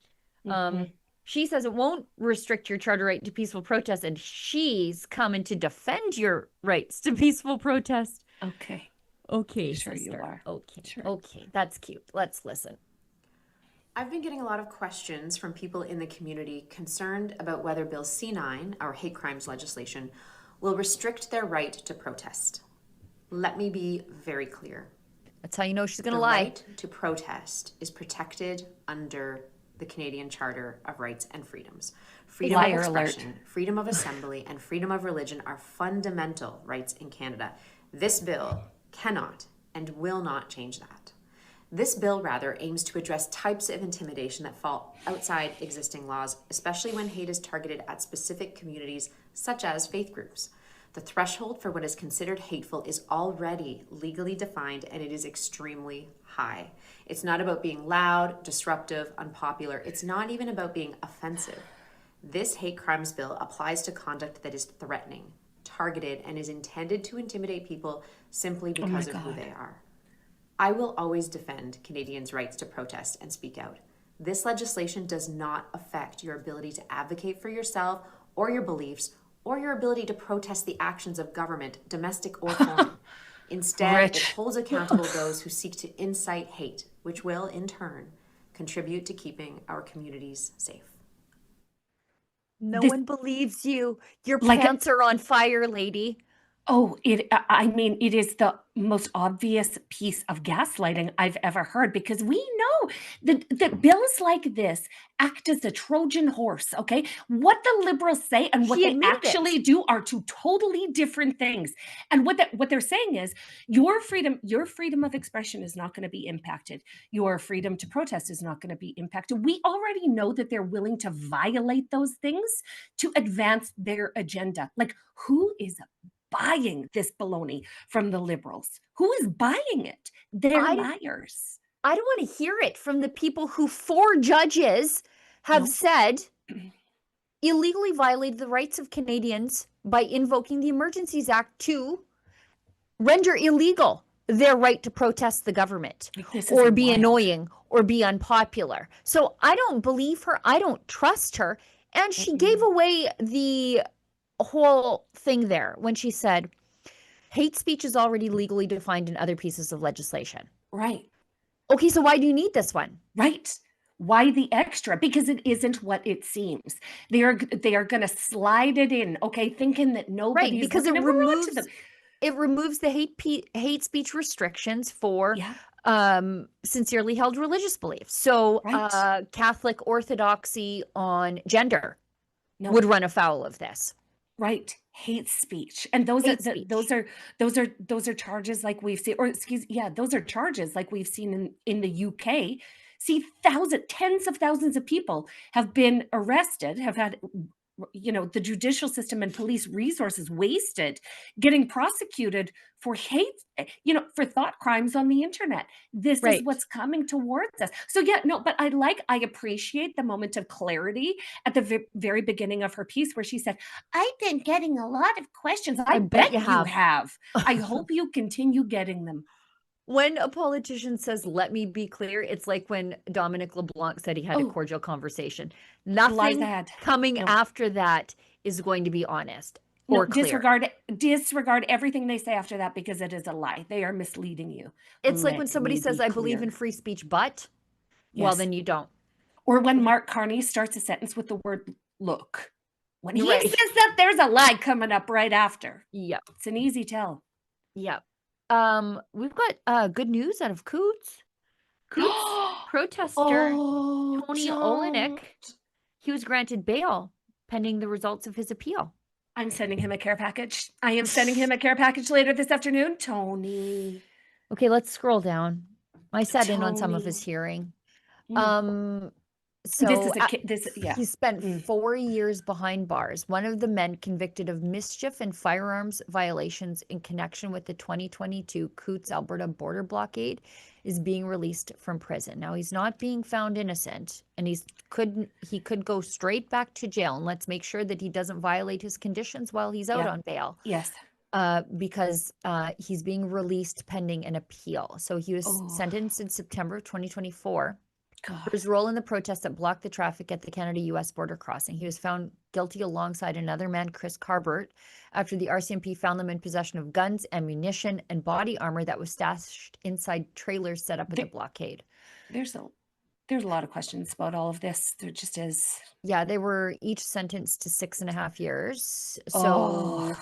She says it won't restrict your charter right to peaceful protest, and she's coming to defend your rights to peaceful protest. Okay. Okay, Sure you sister. are. Okay. Sure. Okay, that's cute. Let's listen. I've been getting a lot of questions from people in the community concerned about whether Bill C9, our hate crimes legislation, will restrict their right to protest. Let me be very clear. That's how you know she's going to The lie. right to protest is protected under the Canadian Charter of Rights and Freedoms. Freedom Liar of alert. expression, freedom of assembly, and freedom of religion are fundamental rights in Canada. This bill cannot and will not change that. This bill rather aims to address types of intimidation that fall outside existing laws, especially when hate is targeted at specific communities such as faith groups. The threshold for what is considered hateful is already legally defined, and it is extremely high. It's not about being loud, disruptive, unpopular. It's not even about being offensive. This hate crimes bill applies to conduct that is threatening, targeted, and is intended to intimidate people simply because of who they are. I will always defend Canadians' rights to protest and speak out. This legislation does not affect your ability to advocate for yourself or your beliefs or your ability to protest the actions of government, domestic or foreign. Instead, it holds accountable those who seek to incite hate, which will, in turn, contribute to keeping our communities safe. No one believes you. Your pants are on fire, lady. Oh, I mean, it is the most obvious piece of gaslighting I've ever heard, because we know that bills like this act as a Trojan horse, okay? What the Liberals say and what they actually do are two totally different things. And what they're saying is your freedom of expression is not going to be impacted. Your freedom to protest is not going to be impacted. We already know that they're willing to violate those things to advance their agenda. Like, who is buying this baloney from the Liberals? Who is buying it? They're liars. I don't want to hear it from the people who 4 judges have said illegally violated the rights of Canadians by invoking the Emergencies Act to render illegal their right to protest the government or be annoying or be unpopular. So I don't believe her. I don't trust her. And she gave away the whole thing there when she said hate speech is already legally defined in other pieces of legislation. Right. Okay, so why do you need this one? Right. Why the extra? Because it isn't what it seems. They are going to slide it in, okay, thinking that nobody is because looking. it removes the hate speech restrictions for sincerely held religious beliefs. So Catholic orthodoxy on gender would run afoul of this. Right. Hate speech. And those are charges like we've seen, or those are charges like we've seen in the UK. See, tens of thousands of people have been arrested, have had, the judicial system and police resources wasted getting prosecuted for hate, for thought crimes on the internet. This is what's coming towards us. So but I appreciate the moment of clarity at the very beginning of her piece where she said, I've been getting a lot of questions. I bet you have. I hope you continue getting them. When a politician says, let me be clear, it's like when Dominic LeBlanc said he had a cordial conversation. Nothing coming after that is going to be honest or clear. Disregard everything they say after that, because it is a lie. They are misleading you. It's like when somebody says, I believe in free speech, but, well, then you don't. Or when Mark Carney starts a sentence with the word look. When he says that, there's a lie coming up right after. Yep. It's an easy tell. Yep. We've got good news out of Coots. Protester Tony Olenek, he was granted bail pending the results of his appeal. I'm sending him a care package. I am sending him a care package later this afternoon. Tony. Okay, let's scroll down. I sat in on some of his hearing. So he spent 4 years behind bars. One of the men convicted of mischief and firearms violations in connection with the 2022 Coots Alberta border blockade is being released from prison. Now he's not being found innocent, and he could go straight back to jail. And let's make sure that he doesn't violate his conditions while he's out on bail. Yes. Because he's being released pending an appeal. So he was sentenced in September of 2024. For his role in the protests that blocked the traffic at the Canada-U.S. border crossing. He was found guilty alongside another man, Chris Carbert, after the RCMP found them in possession of guns, ammunition, and body armor that was stashed inside trailers set up at the blockade. There's a lot of questions about all of this. There just is. Yeah, they were each sentenced to 6.5 years. So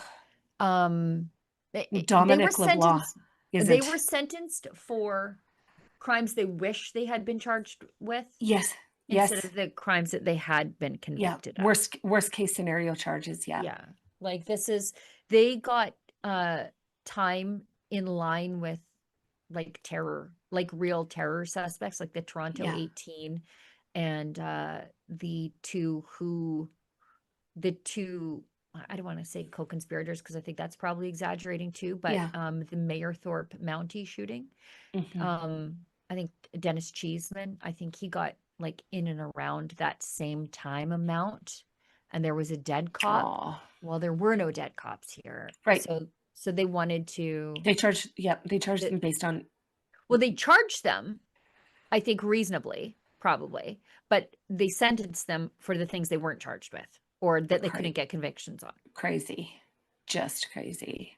They were Dominic LeBlanc, sentenced. is They it? were sentenced for crimes they wish they had been charged with. Yes. Instead Yes. of the crimes that they had been Yeah. convicted of. Worst case scenario charges. Yeah. Yeah. Like they got time in line with like terror, like real terror suspects, like the Toronto Yeah. 18 and the two I don't want to say co-conspirators because I think that's probably exaggerating too, but Yeah. the Mayor Thorpe Mountie shooting. Mhm. I think Dennis Cheeseman, I think he got like in and around that same time amount, and there was a dead cop. Aw. Well, there were no dead cops here. Right. So they wanted to They charged them based on. well, they charged them, I think reasonably, probably, but they sentenced them for the things they weren't charged with or that they couldn't get convictions on. Crazy. Just crazy.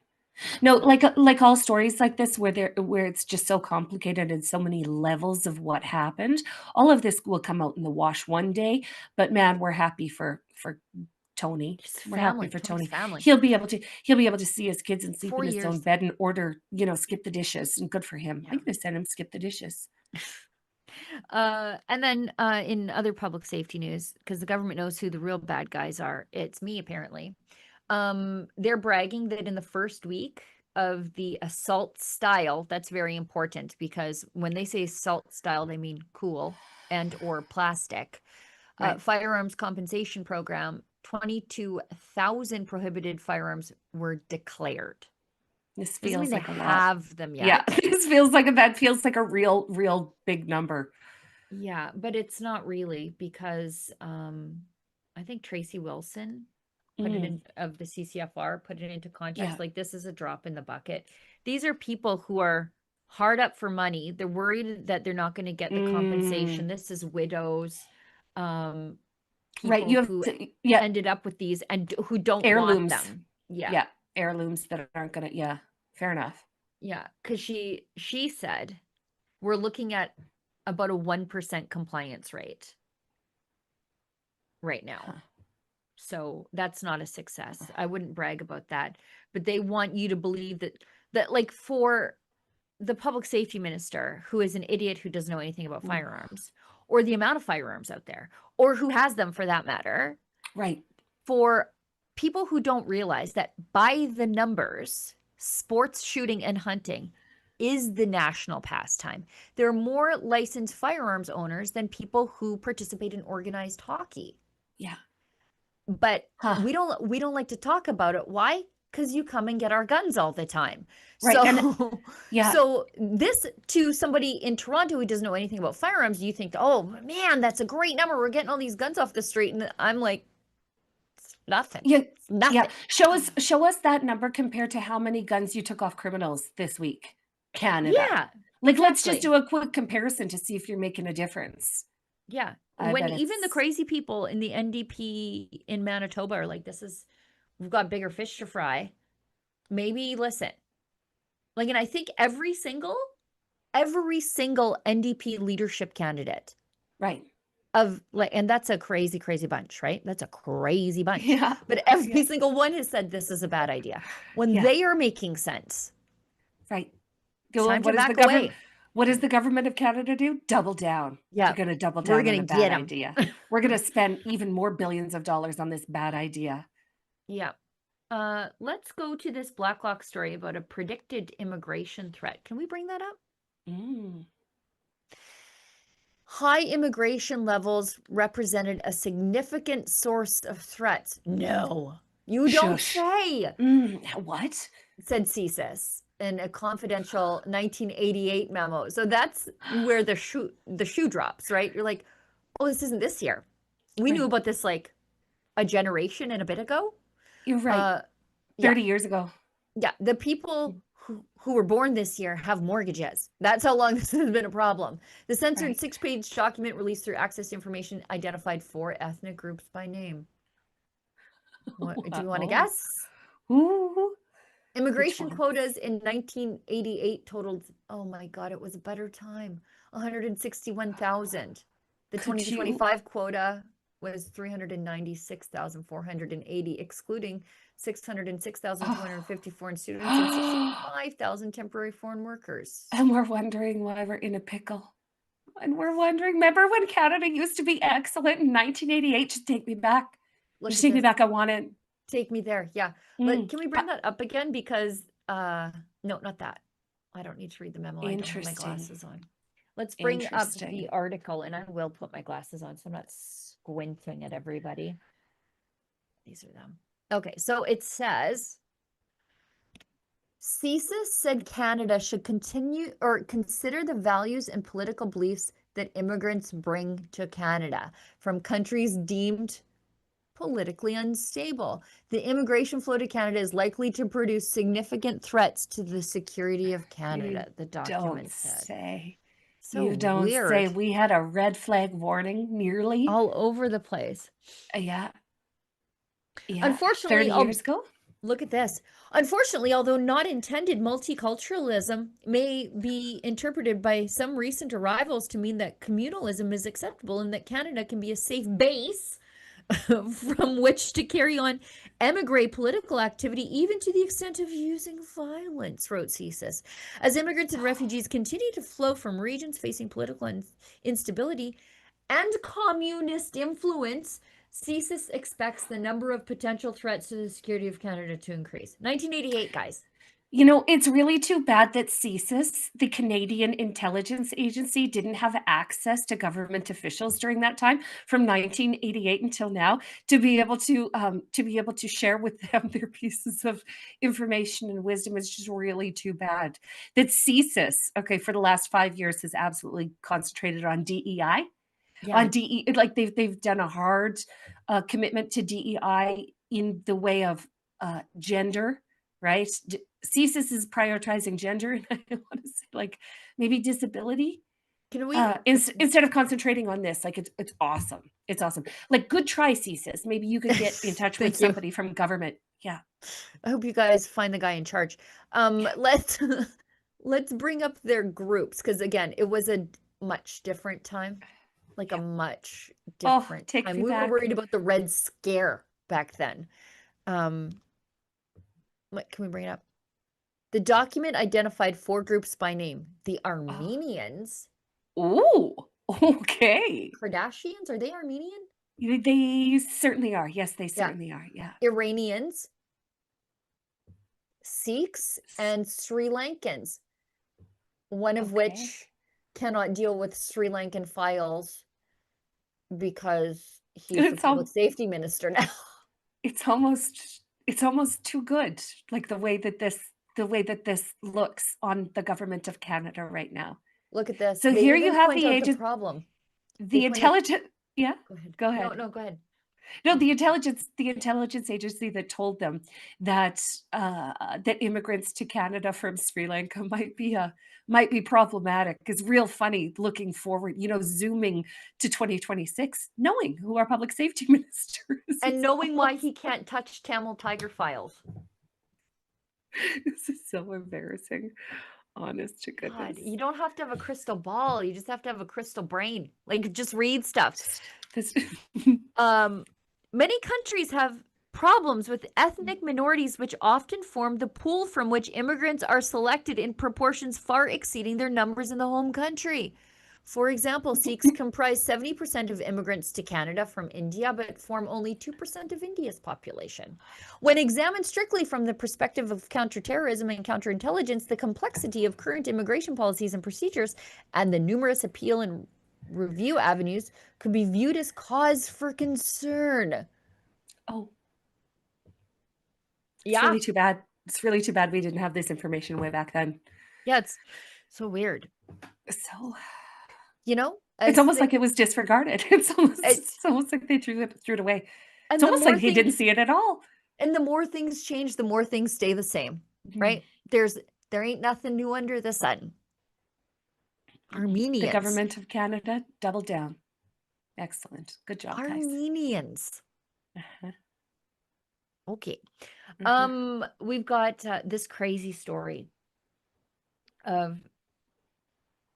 No, like all stories like this where it's just so complicated and so many levels of what happened, all of this will come out in the wash one day, but man, we're happy for Tony. We're happy for Tony. Family. He'll be able to see his kids and sleep 4 in his years. own bed and order, skip the dishes, and good for him. I'm gonna send him skip the dishes. And then in other public safety news, because the government knows who the real bad guys are, it's me apparently. They're bragging that in the first week of the assault style, that's very important because when they say assault style, they mean cool and or plastic. Right. Firearms compensation program, 22,000 prohibited firearms were declared. This Doesn't mean feels like they a lot. have them yet. Yeah, that feels like a real big number. Yeah, but it's not really because I think Tracy Wilson put it in of the CCFR, put it into context. Yeah. Like this is a drop in the bucket. These are people who are hard up for money. They're worried that they're not going to get the compensation. This is widows, people Right, you have who to, ended up with these and who don't heirlooms. want them. Yeah, heirlooms that aren't gonna. Yeah, fair enough. Yeah, because she said we're looking at about a 1% compliance rate right now. Huh. So that's not a success. I wouldn't brag about that. But they want you to believe that like for the public safety minister who is an idiot who doesn't know anything about firearms or the amount of firearms out there or who has them for that matter. Right. For people who don't realize that by the numbers, sports shooting and hunting is the national pastime. There are more licensed firearms owners than people who participate in organized hockey. Yeah. But we don't like to talk about it. Why? Because you come and get our guns all the time. Right. So, yeah. So this to somebody in Toronto who doesn't know anything about firearms, you think, oh man, that's a great number. We're getting all these guns off the street. And I'm like, it's nothing. Yeah. It's nothing. Yeah. Show us that number compared to how many guns you took off criminals this week. Canada. Yeah. Like, let's just do a quick comparison to see if you're making a difference. Yeah. I When bet even the it's- crazy people in the NDP in Manitoba are like, we've got bigger fish to fry. Maybe listen. Like, and I think every single NDP leadership candidate. Right. And that's a crazy, crazy bunch, right? That's a crazy bunch. Yeah. But every single one has said this is a bad idea. When they are making sense. Right. Time to back away. What does the government of Canada do? Double down. Yeah. We're going to double down We're gonna on a get bad 'em. idea. We're going to spend even more billions of dollars on this bad idea. Yeah. Let's go to this Blacklock story about a predicted immigration threat. Can we bring that up? High immigration levels represented a significant source of threats. No, you don't Shush. say. What? Said CSIS in a confidential 1988 memo. So that's where the shoe drops, right? You're like, oh, this isn't this year. We knew about this like a generation and a bit ago. You're right. 30 years ago. Yeah, the people who were born this year have mortgages. That's how long this has been a problem. The censored 6-page document released through Access to Information identified 4 ethnic groups by name. What, do you want to guess? Ooh. Immigration quotas in 1988 totaled, oh my God, it was a better time, 161,000. The 2025 quota was 396,480, excluding 606,254 foreign students and 65,000 temporary foreign workers. And we're wondering why we're in a pickle. And we're wondering, remember when Canada used to be excellent in 1988? Just take me back. Just take me back. I want it. Take me there. Yeah. Can we bring that up again? Because, no, not that. I don't need to read the memo. I don't have my glasses on. Let's bring up the article, and I will put my glasses on so I'm not squinting at everybody. These are them. Okay, so it says, CSIS said Canada should continue or consider the values and political beliefs that immigrants bring to Canada from countries deemed politically unstable. The immigration flow to Canada is likely to produce significant threats to the security of Canada, the document said. So you don't weird. say. We had a red flag warning nearly all over the place. Yeah. Unfortunately, 30 years ago. Look at this. Unfortunately, although not intended, multiculturalism may be interpreted by some recent arrivals to mean that communalism is acceptable and that Canada can be a safe base from which to carry on emigre political activity, even to the extent of using violence, wrote CSIS. As immigrants and refugees continue to flow from regions facing political instability and communist influence, CSIS expects the number of potential threats to the security of Canada to increase. 1988, guys. You know, it's really too bad that CSIS, the Canadian Intelligence Agency, didn't have access to government officials during that time, from 1988 until now, to be able to share with them their pieces of information and wisdom. Is just really too bad that CSIS, okay, for the last 5 years has absolutely concentrated on DEI. Yeah. On DE, like they've done a hard commitment to DEI in the way of gender, right? CSIS is prioritizing gender, and I want to say, like, maybe disability. Can we instead of concentrating on this? Like, it's awesome. It's awesome. Like, good try, CSIS. Maybe you could get in touch with somebody from government. Yeah. I hope you guys find the guy in charge. Let's bring up their groups, because again, it was a much different time. Like a much different time. We were worried about the Red Scare back then. What can we bring it up? The document identified 4 groups by name. The Armenians. Ooh, okay. Kardashians, are they Armenian? They certainly are. Yes, they certainly are. Yeah. Iranians, Sikhs, and Sri Lankans. One of which cannot deal with Sri Lankan files because he's the public safety minister now. It's almost too good, like the way that this looks on the government of Canada right now. Look at this. So They here even you have point the out agent problem. the intelligent yeah go ahead. No, go ahead. No, the intelligence agency that told them that that immigrants to Canada from Sri Lanka might be problematic is real funny looking forward, you know, zooming to 2026, knowing who our public safety minister is. And knowing why he can't touch Tamil Tiger files. This is so embarrassing. Honest to goodness. God, you don't have to have a crystal ball. You just have to have a crystal brain. Like, just read stuff. Many countries have problems with ethnic minorities, which often form the pool from which immigrants are selected in proportions far exceeding their numbers in the home country. For example, Sikhs comprise 70% of immigrants to Canada from India, but form only 2% of India's population. When examined strictly from the perspective of counterterrorism and counterintelligence, the complexity of current immigration policies and procedures and the numerous appeal and review avenues could be viewed as cause for concern. Oh. Yeah. It's really too bad. It's really too bad we didn't have this information way back then. Yeah, it's so weird. So, you know, it's almost like it was disregarded. It's almost like they threw it away. It's almost like he didn't see it at all. And the more things change, the more things stay the same, right? There ain't nothing new under the sun. Armenians. The government of Canada doubled down. Excellent. Good job, guys. Armenians. Uh-huh. Okay. Mm-hmm. We've got this crazy story of,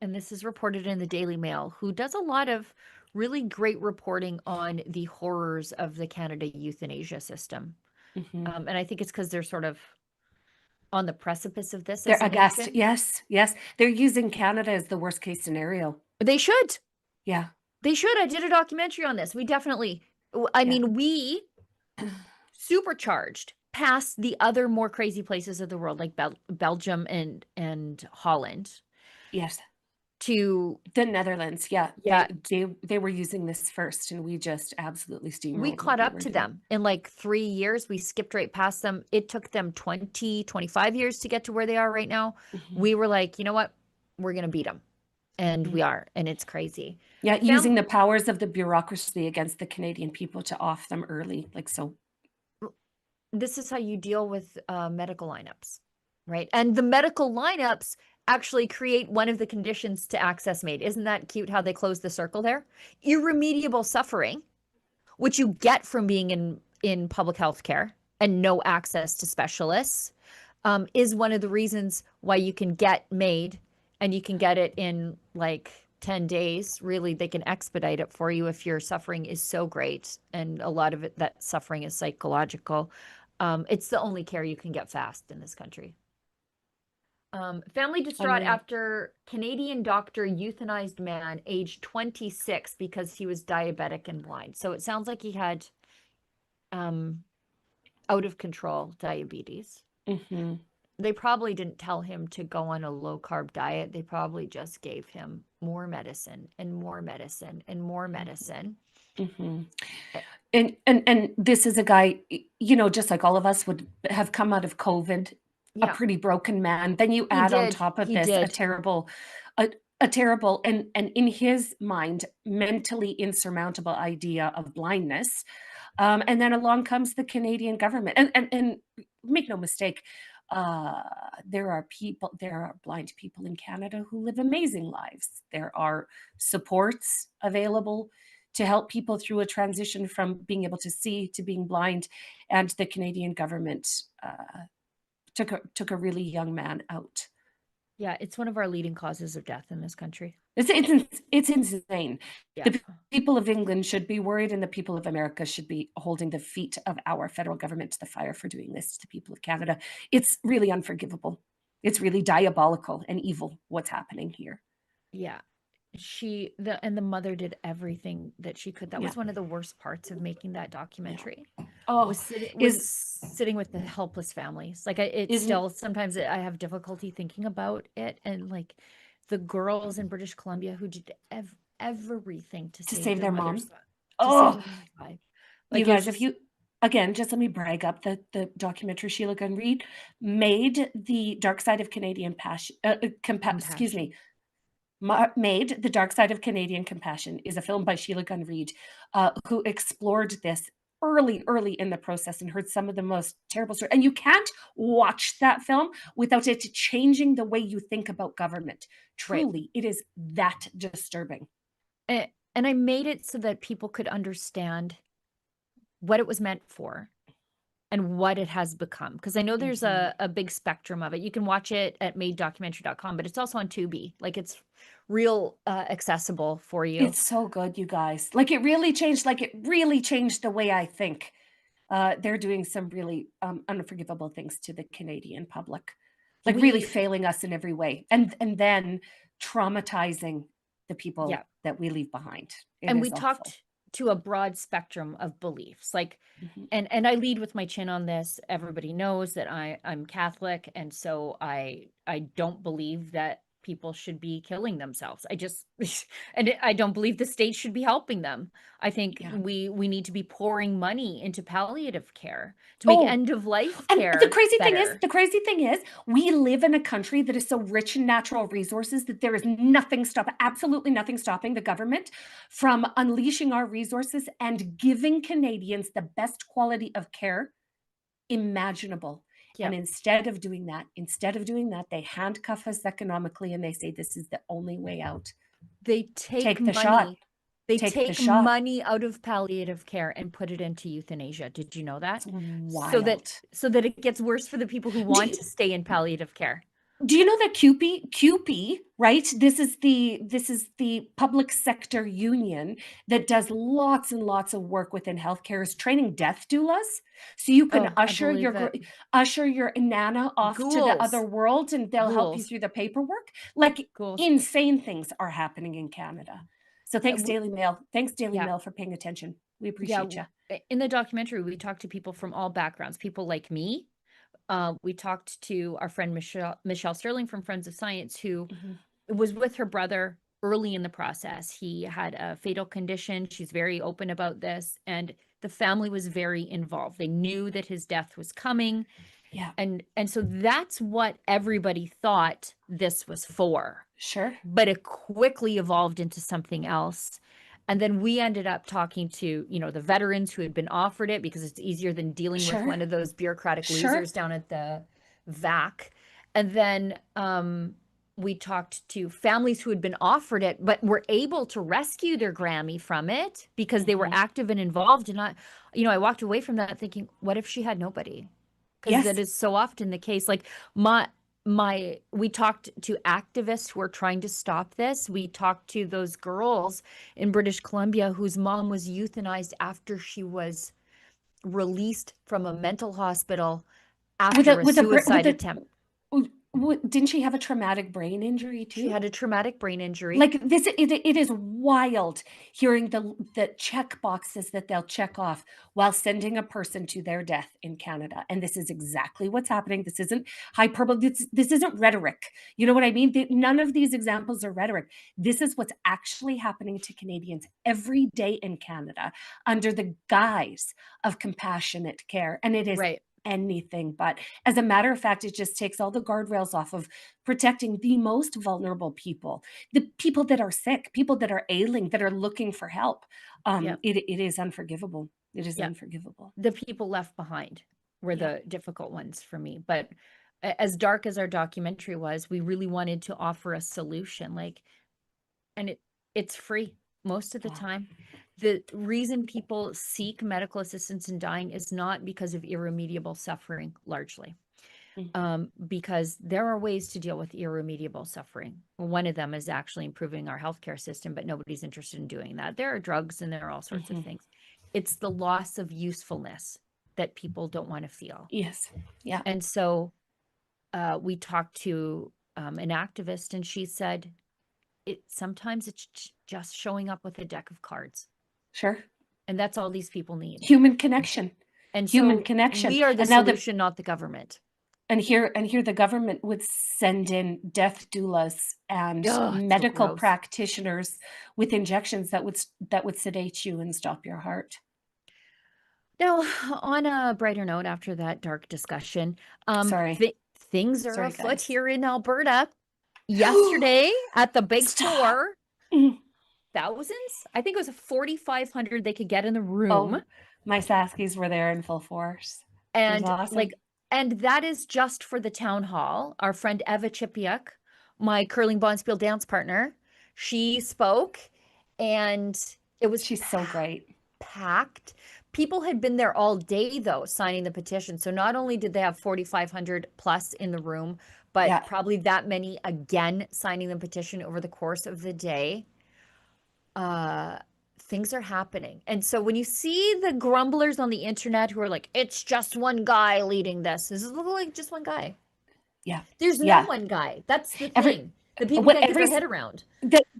and this is reported in the Daily Mail, who does a lot of really great reporting on the horrors of the Canada euthanasia system. And I think it's because they're sort of on the precipice of this. They're aghast. Yes, yes. They're using Canada as the worst case scenario. They should. Yeah. They should. I did a documentary on this. We definitely, I mean, we supercharged past the other more crazy places of the world, like Belgium and Holland. Yes. To the Netherlands. Yeah. Yeah. They were using this first, and we just absolutely steamrolled. We caught up to them in like 3 years. We skipped right past them. It took them 20, 25 years to get to where they are right now. We were like, you know what? We're going to beat them. And we are. And it's crazy. Yeah. Using the powers of the bureaucracy against the Canadian people to off them early. Like, so. This is how you deal with medical lineups, right? And the medical lineups actually create one of the conditions to access MAID. Isn't that cute how they close the circle there? Irremediable suffering, which you get from being in public health care and no access to specialists, is one of the reasons why you can get MAID, and you can get it in like 10 days. Really, they can expedite it for you if your suffering is so great. And a lot of it, that suffering is psychological. It's the only care you can get fast in this country. Family distraught after Canadian doctor euthanized man aged 26 because he was diabetic and blind. So it sounds like he had out of control diabetes. They probably didn't tell him to go on a low carb diet. They probably just gave him more medicine and more medicine and more medicine. And this is a guy, you know, just like all of us would have come out of COVID, a pretty broken man. Then you add on top of this a terrible, and in his mind, mentally insurmountable idea of blindness. And then along comes the Canadian government. And make no mistake, there are blind people in Canada who live amazing lives. There are supports available to help people through a transition from being able to see to being blind. And the Canadian government took a really young man out. Yeah, it's one of our leading causes of death in this country. It's insane. Yeah. The people of England should be worried, and the people of America should be holding the feet of our federal government to the fire for doing this to the people of Canada. It's really unforgivable. It's really diabolical and evil what's happening here. Yeah. The mother did everything that she could. That was one of the worst parts of making that documentary. Was sitting with the helpless families. Like sometimes I have difficulty thinking about it, and like the girls in British Columbia who did everything to save their moms. You guys, if you again, just let me brag up the documentary Sheila Gunn Reid made the Dark Side of Canadian Made The Dark Side of Canadian Compassion is a film by Sheila Gunn Reid, who explored this early in the process and heard some of the most terrible stories. And you can't watch that film without it changing the way you think about government. Truly, it is that disturbing. And I made it so that people could understand what it was meant for and what it has become. Because I know there's a big spectrum of it. You can watch it at madedocumentary.com, but it's also on Tubi. Like, it's real accessible for you. It's so good, you guys. Like, it really changed the way I think. They're doing some really unforgivable things to the Canadian public. Like, really failing us in every way. And then traumatizing the people that we leave behind. And we talked to a broad spectrum of beliefs, like, and I lead with my chin on this. Everybody knows that I'm Catholic, and so I don't believe that people should be killing themselves. I don't believe the state should be helping them. I think we need to be pouring money into palliative care to make end of life care. And the crazy thing is, we live in a country that is so rich in natural resources that there is absolutely nothing stopping the government from unleashing our resources and giving Canadians the best quality of care imaginable. And instead of doing that, they handcuff us economically, and they say this is the only way out. They take the shot. They take money out of palliative care and put it into euthanasia. Did you know that? Wild. So that it gets worse for the people who want to stay in palliative care. Do you know that CUPE, right? This is the public sector union that does lots and lots of work within healthcare, is training death doulas. So you can usher your nana off to the other world, and they'll help you through the paperwork. Like insane things are happening in Canada. So thanks, Daily Mail. Thanks, Daily Mail, for paying attention. We appreciate you. In the documentary, we talked to people from all backgrounds, people like me. We talked to our friend Michelle Sterling from Friends of Science, who was with her brother early in the process. He had a fatal condition. She's very open about this. And the family was very involved. They knew that his death was coming. Yeah. And so that's what everybody thought this was for. Sure. But it quickly evolved into something else. And then we ended up talking to, the veterans who had been offered it, because it's easier than dealing with one of those bureaucratic losers down at the VAC. And then we talked to families who had been offered it, but were able to rescue their Grammy from it because they were active and involved. And I walked away from that thinking, what if she had nobody? Because that is so often the case. Like we talked to activists who are trying to stop this. We talked to those girls in British Columbia whose mom was euthanized after she was released from a mental hospital after a suicide attempt. Didn't she have a traumatic brain injury too? She had a traumatic brain injury. Like this, it is wild hearing the check boxes that they'll check off while sending a person to their death in Canada. And this is exactly what's happening. This isn't hyperbole. This isn't rhetoric. You know what I mean? None of these examples are rhetoric. This is what's actually happening to Canadians every day in Canada under the guise of compassionate care. And it is anything but. As a matter of fact, it just takes all the guardrails off of protecting the most vulnerable people, the people that are sick, people that are ailing, that are looking for help. It is unforgivable. It is unforgivable. The people left behind were the difficult ones for me. But as dark as our documentary was, we really wanted to offer a solution. And it's free most of the time. The reason people seek medical assistance in dying is not because of irremediable suffering, largely, because there are ways to deal with irremediable suffering. One of them is actually improving our healthcare system, but nobody's interested in doing that. There are drugs and there are all sorts of things. It's the loss of usefulness that people don't want to feel. Yes. Yeah. And so we talked to an activist, and she said, sometimes it's just showing up with a deck of cards. Sure. And that's all these people need. Human connection. And human connection. We are the solution, not the government. And here the government would send in death doulas and medical practitioners with injections that would sedate you and stop your heart. Now, on a brighter note, after that dark discussion, things are afoot here in Alberta. Yesterday at the big store, thousands, I think it was 4,500 they could get in the room. Oh, my Saskies were there in full force. And awesome. and that is just for the town hall. Our friend Eva Chipiuk, my curling bonspiel dance partner, she spoke, and she's so great. Packed. People had been there all day though, signing the petition. So not only did they have 4,500 plus in the room, but probably that many again signing the petition over the course of the day. Things are happening. And so when you see the grumblers on the internet who are like, it's just one guy leading this is like just one guy. Yeah. There's no one guy. That's the thing. The people can't get their head around.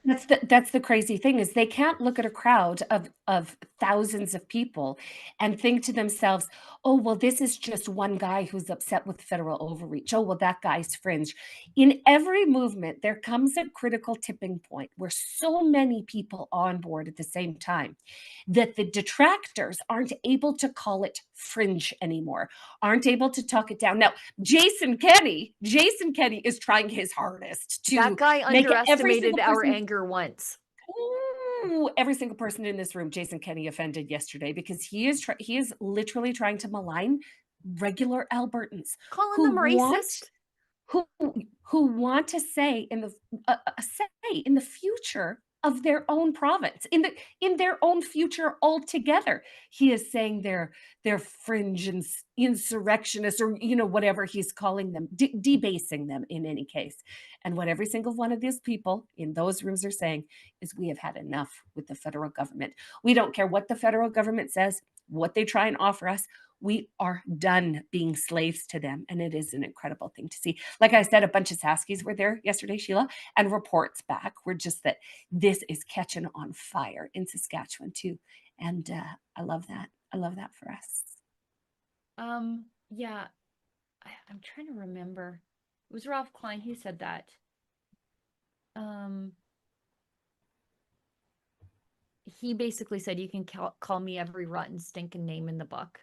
That's the crazy thing, is they can't look at a crowd of thousands of people and think to themselves, oh, well, this is just one guy who's upset with federal overreach. Oh, well, that guy's fringe. In every movement, there comes a critical tipping point where so many people on board at the same time that the detractors aren't able to call it fringe anymore, aren't able to talk it down. Now, Jason Kenney is trying his hardest to that guy underestimated our anger once. Ooh, every single person in this room, Jason Kenney offended yesterday, because he is literally trying to malign regular Albertans, calling them racist, who want to say in the future of their own province, in their own future altogether. He is saying they're fringe and insurrectionists, or whatever he's calling them, debasing them in any case. And what every single one of these people in those rooms are saying is, we have had enough with the federal government. We don't care what the federal government says, what they try and offer us. We are done being slaves to them. And it is an incredible thing to see. Like I said, a bunch of Saskies were there yesterday, Sheila, and reports back were just that this is catching on fire in Saskatchewan too. And I love that. I love that for us. Yeah, I'm trying to remember. It was Ralph Klein who said that. He basically said, you can call me every rotten stinking name in the book.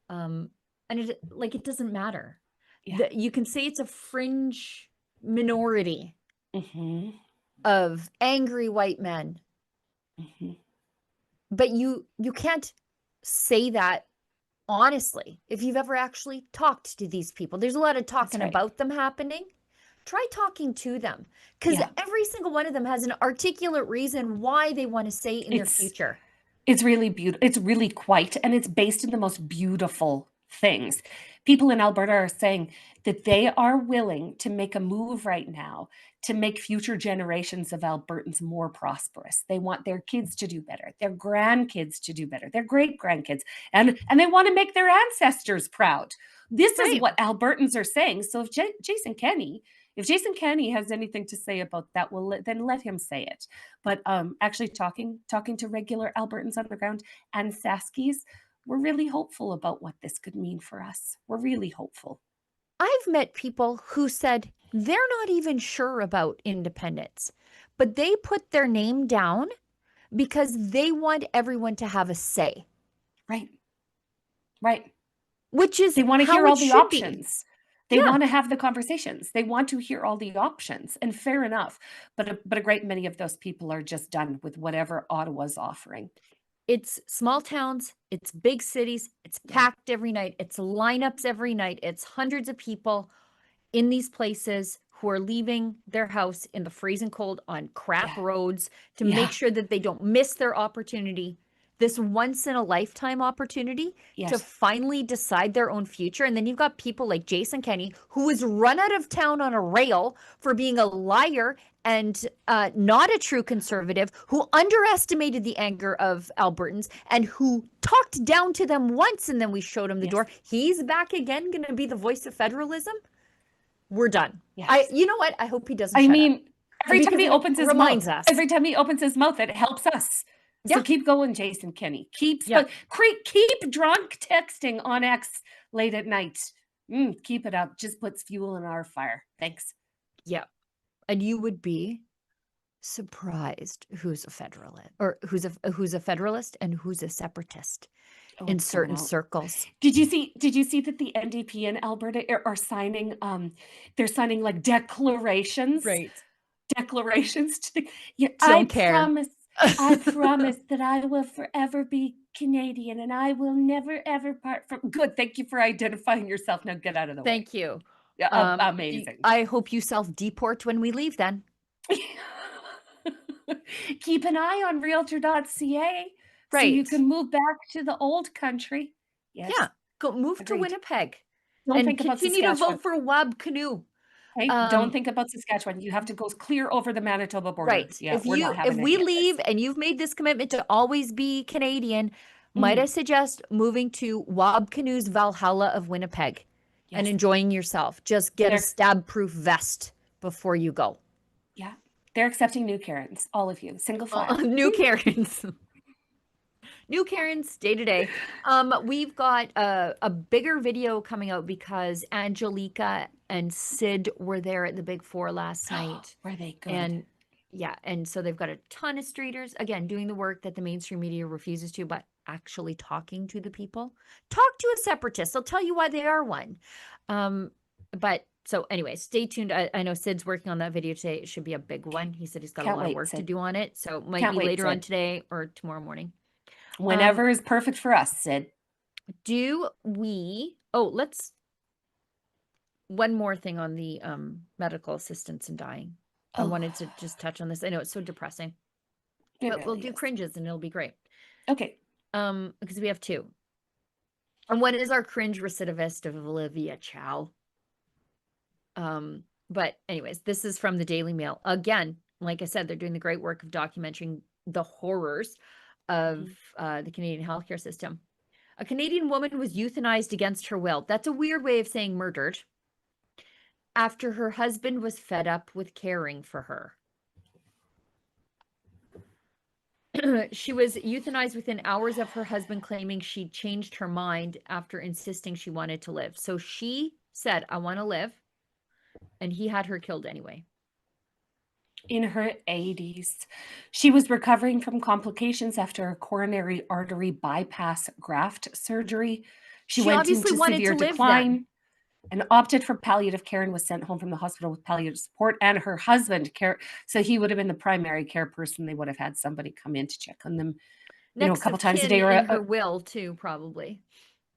And it doesn't matter. Yeah. You can say it's a fringe minority of angry white men. But you can't say that honestly if you've ever actually talked to these people. There's a lot of talking about them happening. Try talking to them, because every single one of them has an articulate reason why they want to say in their future. It's really beautiful. It's really quite, and it's based in the most beautiful things. People in Alberta are saying that they are willing to make a move right now to make future generations of Albertans more prosperous. They want their kids to do better, their grandkids to do better, their great-grandkids, and they want to make their ancestors proud. This is what Albertans are saying. So if Jason Kenney has anything to say about that, then let him say it. But actually talking to regular Albertans on the ground and Saskies, we're really hopeful about what this could mean for us. We're really hopeful. I've met people who said they're not even sure about independence, but they put their name down because they want everyone to have a say. Right. Which is, they want to hear all the options. Be. They want to have the conversations. They want to hear all the options, and fair enough. But a great many of those people are just done with whatever Ottawa's offering. It's small towns, it's big cities, it's packed every night, it's lineups every night, it's hundreds of people in these places who are leaving their house in the freezing cold on crap roads to make sure that they don't miss their opportunity, this once in a lifetime opportunity to finally decide their own future. And then you've got people like Jason Kenney, who was run out of town on a rail for being a liar and not a true conservative, who underestimated the anger of Albertans and who talked down to them once, and then we showed him the door. He's back again, going to be the voice of federalism. We're done. You know what? I hope he doesn't. Every time he opens his mouth, it helps us. So keep going, Jason Kenney. Keep drunk texting on X late at night. Keep it up. Just puts fuel in our fire. Thanks. Yeah. And you would be surprised who's a federalist, or who's a federalist and who's a separatist in certain circles. Did you see that the NDP in Alberta are signing? They're signing like declarations. Right. Declarations to the. Don't care. I promise that I will forever be Canadian and I will never, ever part from. Good. Thank you for identifying yourself. Now get out of the way. Thank you. Yeah, amazing. I hope you self-deport when we leave then. Keep an eye on realtor.ca so you can move back to the old country. Yes. Yeah. Go move to Winnipeg. Don't think about continue to vote for Wab Canoe. Hey, don't think about Saskatchewan. You have to go clear over the Manitoba border. Right. Yeah, if we leave and you've made this commitment to always be Canadian, might I suggest moving to Wab Canoe's Valhalla of Winnipeg and enjoying yourself. Just get a stab-proof vest before you go. Yeah. They're accepting new Karens, all of you, single file. New Karens. New Karens, day to day. We've got a bigger video coming out because Angelica and Sid were there at the Big Four last night. Were they good? And and so they've got a ton of streeters, again, doing the work that the mainstream media refuses to, but actually talking to the people. Talk to a separatist. They'll tell you why they are one. But so anyway, stay tuned. I know Sid's working on that video today. It should be a big one. He said he's got a lot of work to do on it. So it might be later on today or tomorrow morning. Whenever is perfect for us, Sid. One more thing on the medical assistance in dying. I wanted to just touch on this. I know it's so depressing. But we'll really do is. cringes and it'll be great. Okay. Because we have two. And one is our cringe recidivist of Olivia Chow. But anyways, this is from the Daily Mail. Again, like I said, they're doing the great work of documenting the horrors of the Canadian healthcare system. A Canadian woman was euthanized against her will. That's a weird way of saying murdered. After her husband was fed up with caring for her. She was euthanized within hours of her husband claiming she'd changed her mind after insisting she wanted to live. So she said, I want to live. And he had her killed anyway. In her 80s. She was recovering from complications after a coronary artery bypass graft surgery. She went obviously into wanted severe to live decline then. and opted for palliative care and was sent home from the hospital with palliative support, and her husband care. So he would have been the primary care person. They would have had somebody come in to check on them, a couple times a day. Or in her will too, probably.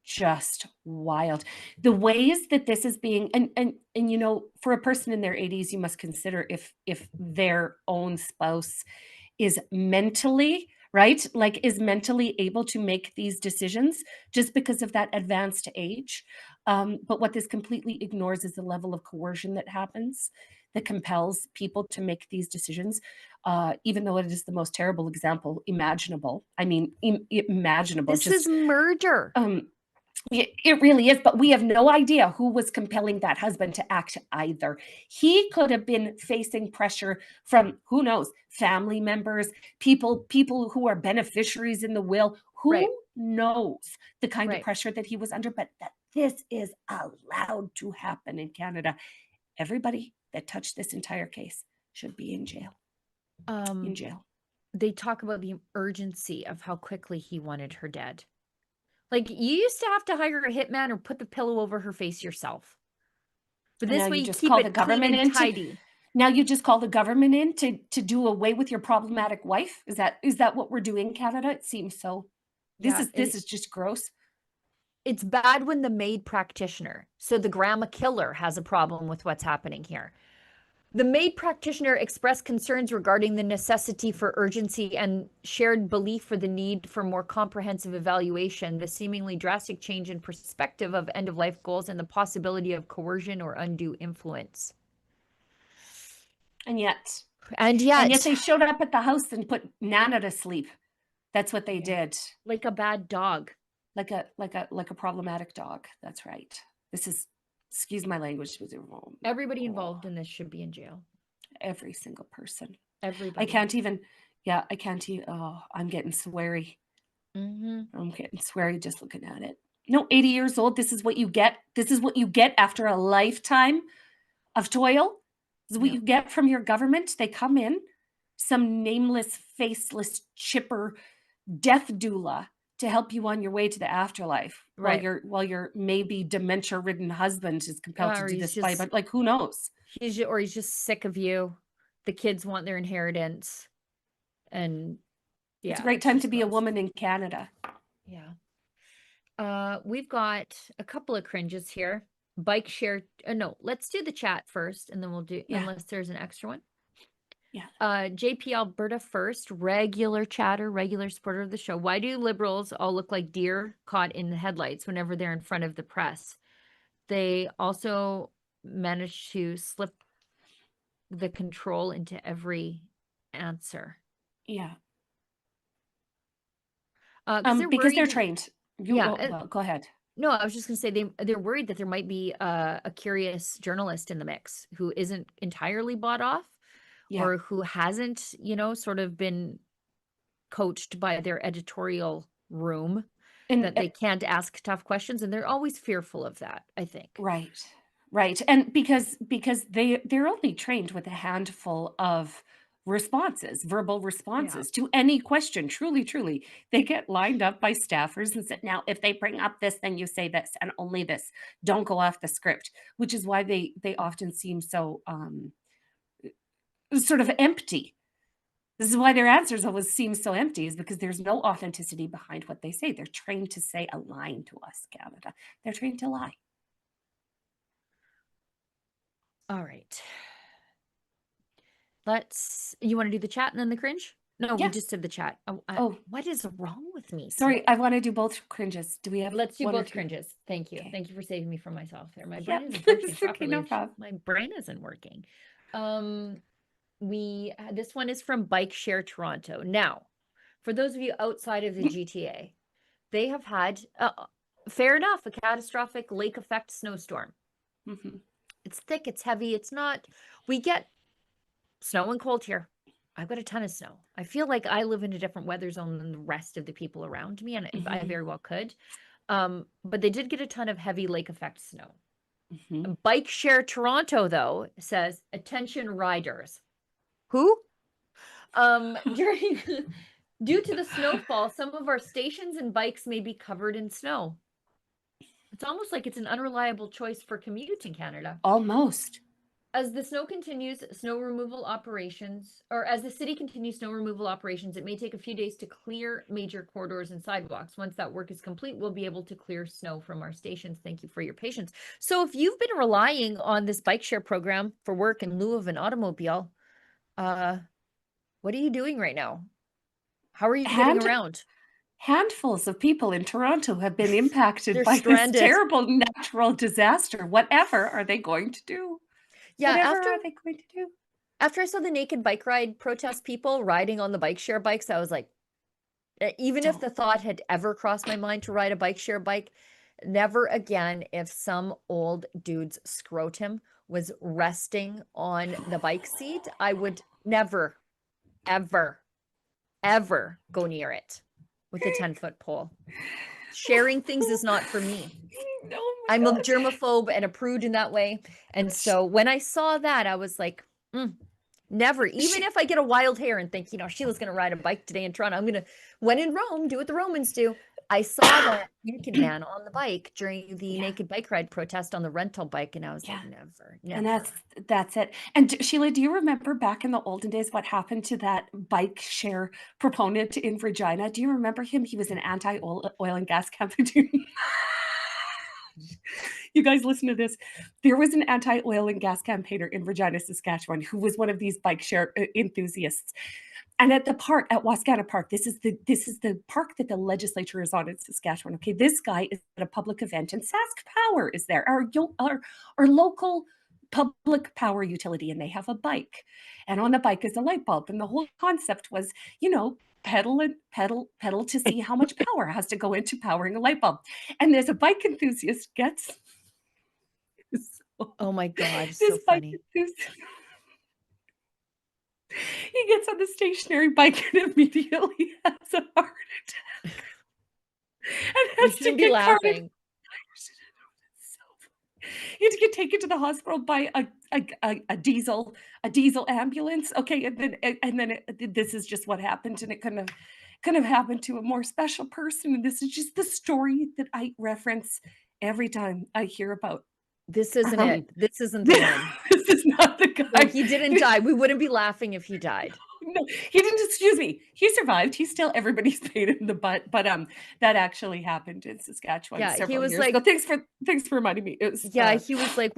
Just wild. The ways that this is being, and for a person in their 80s, you must consider if their own spouse is mentally, right? Like is mentally able to make these decisions just because of that advanced age. But what this completely ignores is the level of coercion that happens that compels people to make these decisions, even though it is the most terrible example imaginable. I mean, imaginable. This is murder. It really is, but we have no idea who was compelling that husband to act either. He could have been facing pressure from, who knows, family members, people who are beneficiaries in the will. Who knows the kind of pressure that he was under, but that this is allowed to happen in Canada. Everybody that touched this entire case should be in jail. In jail. They talk about the urgency of how quickly he wanted her dead. Like, you used to have to hire a hitman or put the pillow over her face yourself. But this way you keep it clean and tidy. Now you just call the government in to do away with your problematic wife? Is that what we're doing in Canada? It seems so. This is just gross. It's bad when the maid practitioner, so the grandma killer, has a problem with what's happening here. The maid practitioner expressed concerns regarding the necessity for urgency and shared belief for the need for more comprehensive evaluation, the seemingly drastic change in perspective of end-of-life goals, and the possibility of coercion or undue influence. And yet they showed up at the house and put Nana to sleep. That's what they did. Like a bad dog. Like a problematic dog. That's right. This is, excuse my language. Everybody involved in this should be in jail. Every single person. Everybody. I can't even. Oh, I'm getting sweary. I'm getting sweary just looking at it. No, 80 years old. This is what you get. This is what you get after a lifetime of toil. This is what you get from your government. They come in, some nameless, faceless, chipper death doula to help you on your way to the afterlife, while your maybe dementia-ridden husband is compelled to do this but like, who knows? He's just sick of you. The kids want their inheritance, and it's a great time to be a woman in Canada. Yeah. We've got a couple of cringes here. Bike share. No, let's do the chat first, and then we'll do unless there's an extra one. Yeah. JP Alberta first, regular chatter, regular supporter of the show. Why do liberals all look like deer caught in the headlights whenever they're in front of the press? They also manage to slip the control into every answer. Yeah. Because they're trained. Go ahead. No, I was just going to say they're worried that there might be a curious journalist in the mix who isn't entirely bought off. Or who hasn't, sort of been coached by their editorial room, and that they can't ask tough questions. And they're always fearful of that, I think. Right. And because they're only trained with a handful of responses, verbal responses to any question. Truly. They get lined up by staffers and said, now, if they bring up this, then you say this and only this. Don't go off the script, which is why they often seem so sort of empty. This is why their answers always seem so empty, is because there's no authenticity behind what they say. They're trained to say a line to us, Canada. They're trained to lie. All right. You want to do the chat and then the cringe? No, Yeah. we just did the chat. Oh. What is wrong with me? Sorry, today? I want to do both cringes. Do we have Let's do one or both two? cringes. Thank you. Okay. Thank you for saving me from myself there. My Yeah, brain isn't functioning it's okay, properly. no problem. My brain isn't working. This one is from Bike Share Toronto. Now, for those of you outside of the GTA, they have had, fair enough, a catastrophic lake effect snowstorm. Mhm. It's thick, it's heavy, it's not, we get snow and cold here. I've got a ton of snow. I feel like I live in a different weather zone than the rest of the people around me, and I very well could. But they did get a ton of heavy lake effect snow. Bike Share Toronto, though, says, attention riders. Who? Due to the snowfall, some of our stations and bikes may be covered in snow. It's almost like it's an unreliable choice for commute in Canada. Almost. As the snow continues, snow removal operations, or as the city continues snow removal operations, it may take a few days to clear major corridors and sidewalks. Once that work is complete, we'll be able to clear snow from our stations. Thank you for your patience. So if you've been relying on this bike share program for work in lieu of an automobile, what are you doing right now? How are you getting around? Handfuls of people in Toronto have been impacted by stranded. this terrible natural disaster. Whatever are they going to do? Yeah, Whatever are they going to do? After I saw the naked bike ride protest people riding on the bike share bikes, I was like, even if the thought had ever crossed my mind to ride a bike share bike, never again if some old dude's scrotum was resting on the bike seat, I would never, ever, ever go near it with a 10-foot pole. Sharing things is not for me. I'm a germaphobe and a prude in that way. And so when I saw that, I was like, never. Even if I get a wild hair and think, Sheila's going to ride a bike today in Toronto, I'm going to, when in Rome, do what the Romans do. I saw that naked man on the bike during the naked bike ride protest on the rental bike. And I was like, never. And that's it. And Sheila, do you remember back in the olden days what happened to that bike share proponent in Regina? Do you remember him? He was an anti-oil and gas campaigner. You guys listen to this. There was an anti-oil and gas campaigner in Regina, Saskatchewan, who was one of these bike share enthusiasts. And at the park, at Wascana Park, this is the park that the legislature is on in Saskatchewan. Okay, this guy is at a public event, and Sask Power is there, our local public power utility, and they have a bike. And on the bike is a light bulb. And the whole concept was, pedal to see how much power has to go into powering a light bulb. And there's a bike enthusiast gets. Oh my God, so funny. He gets on the stationary bike and immediately has a heart attack. And has to get laughing. He had to get taken to the hospital by a diesel ambulance. Okay, and then this is just what happened, and it couldn't have happened to a more special person. And this is just the story that I reference every time I hear about. This isn't it. This isn't the one. This is not the guy. No, he didn't die. We wouldn't be laughing if he died. No, he didn't. Excuse me. He survived. He's still everybody's pain in the butt. But that actually happened in Saskatchewan. Yeah, several he was years like, ago. Thanks for reminding me. It was, he was like,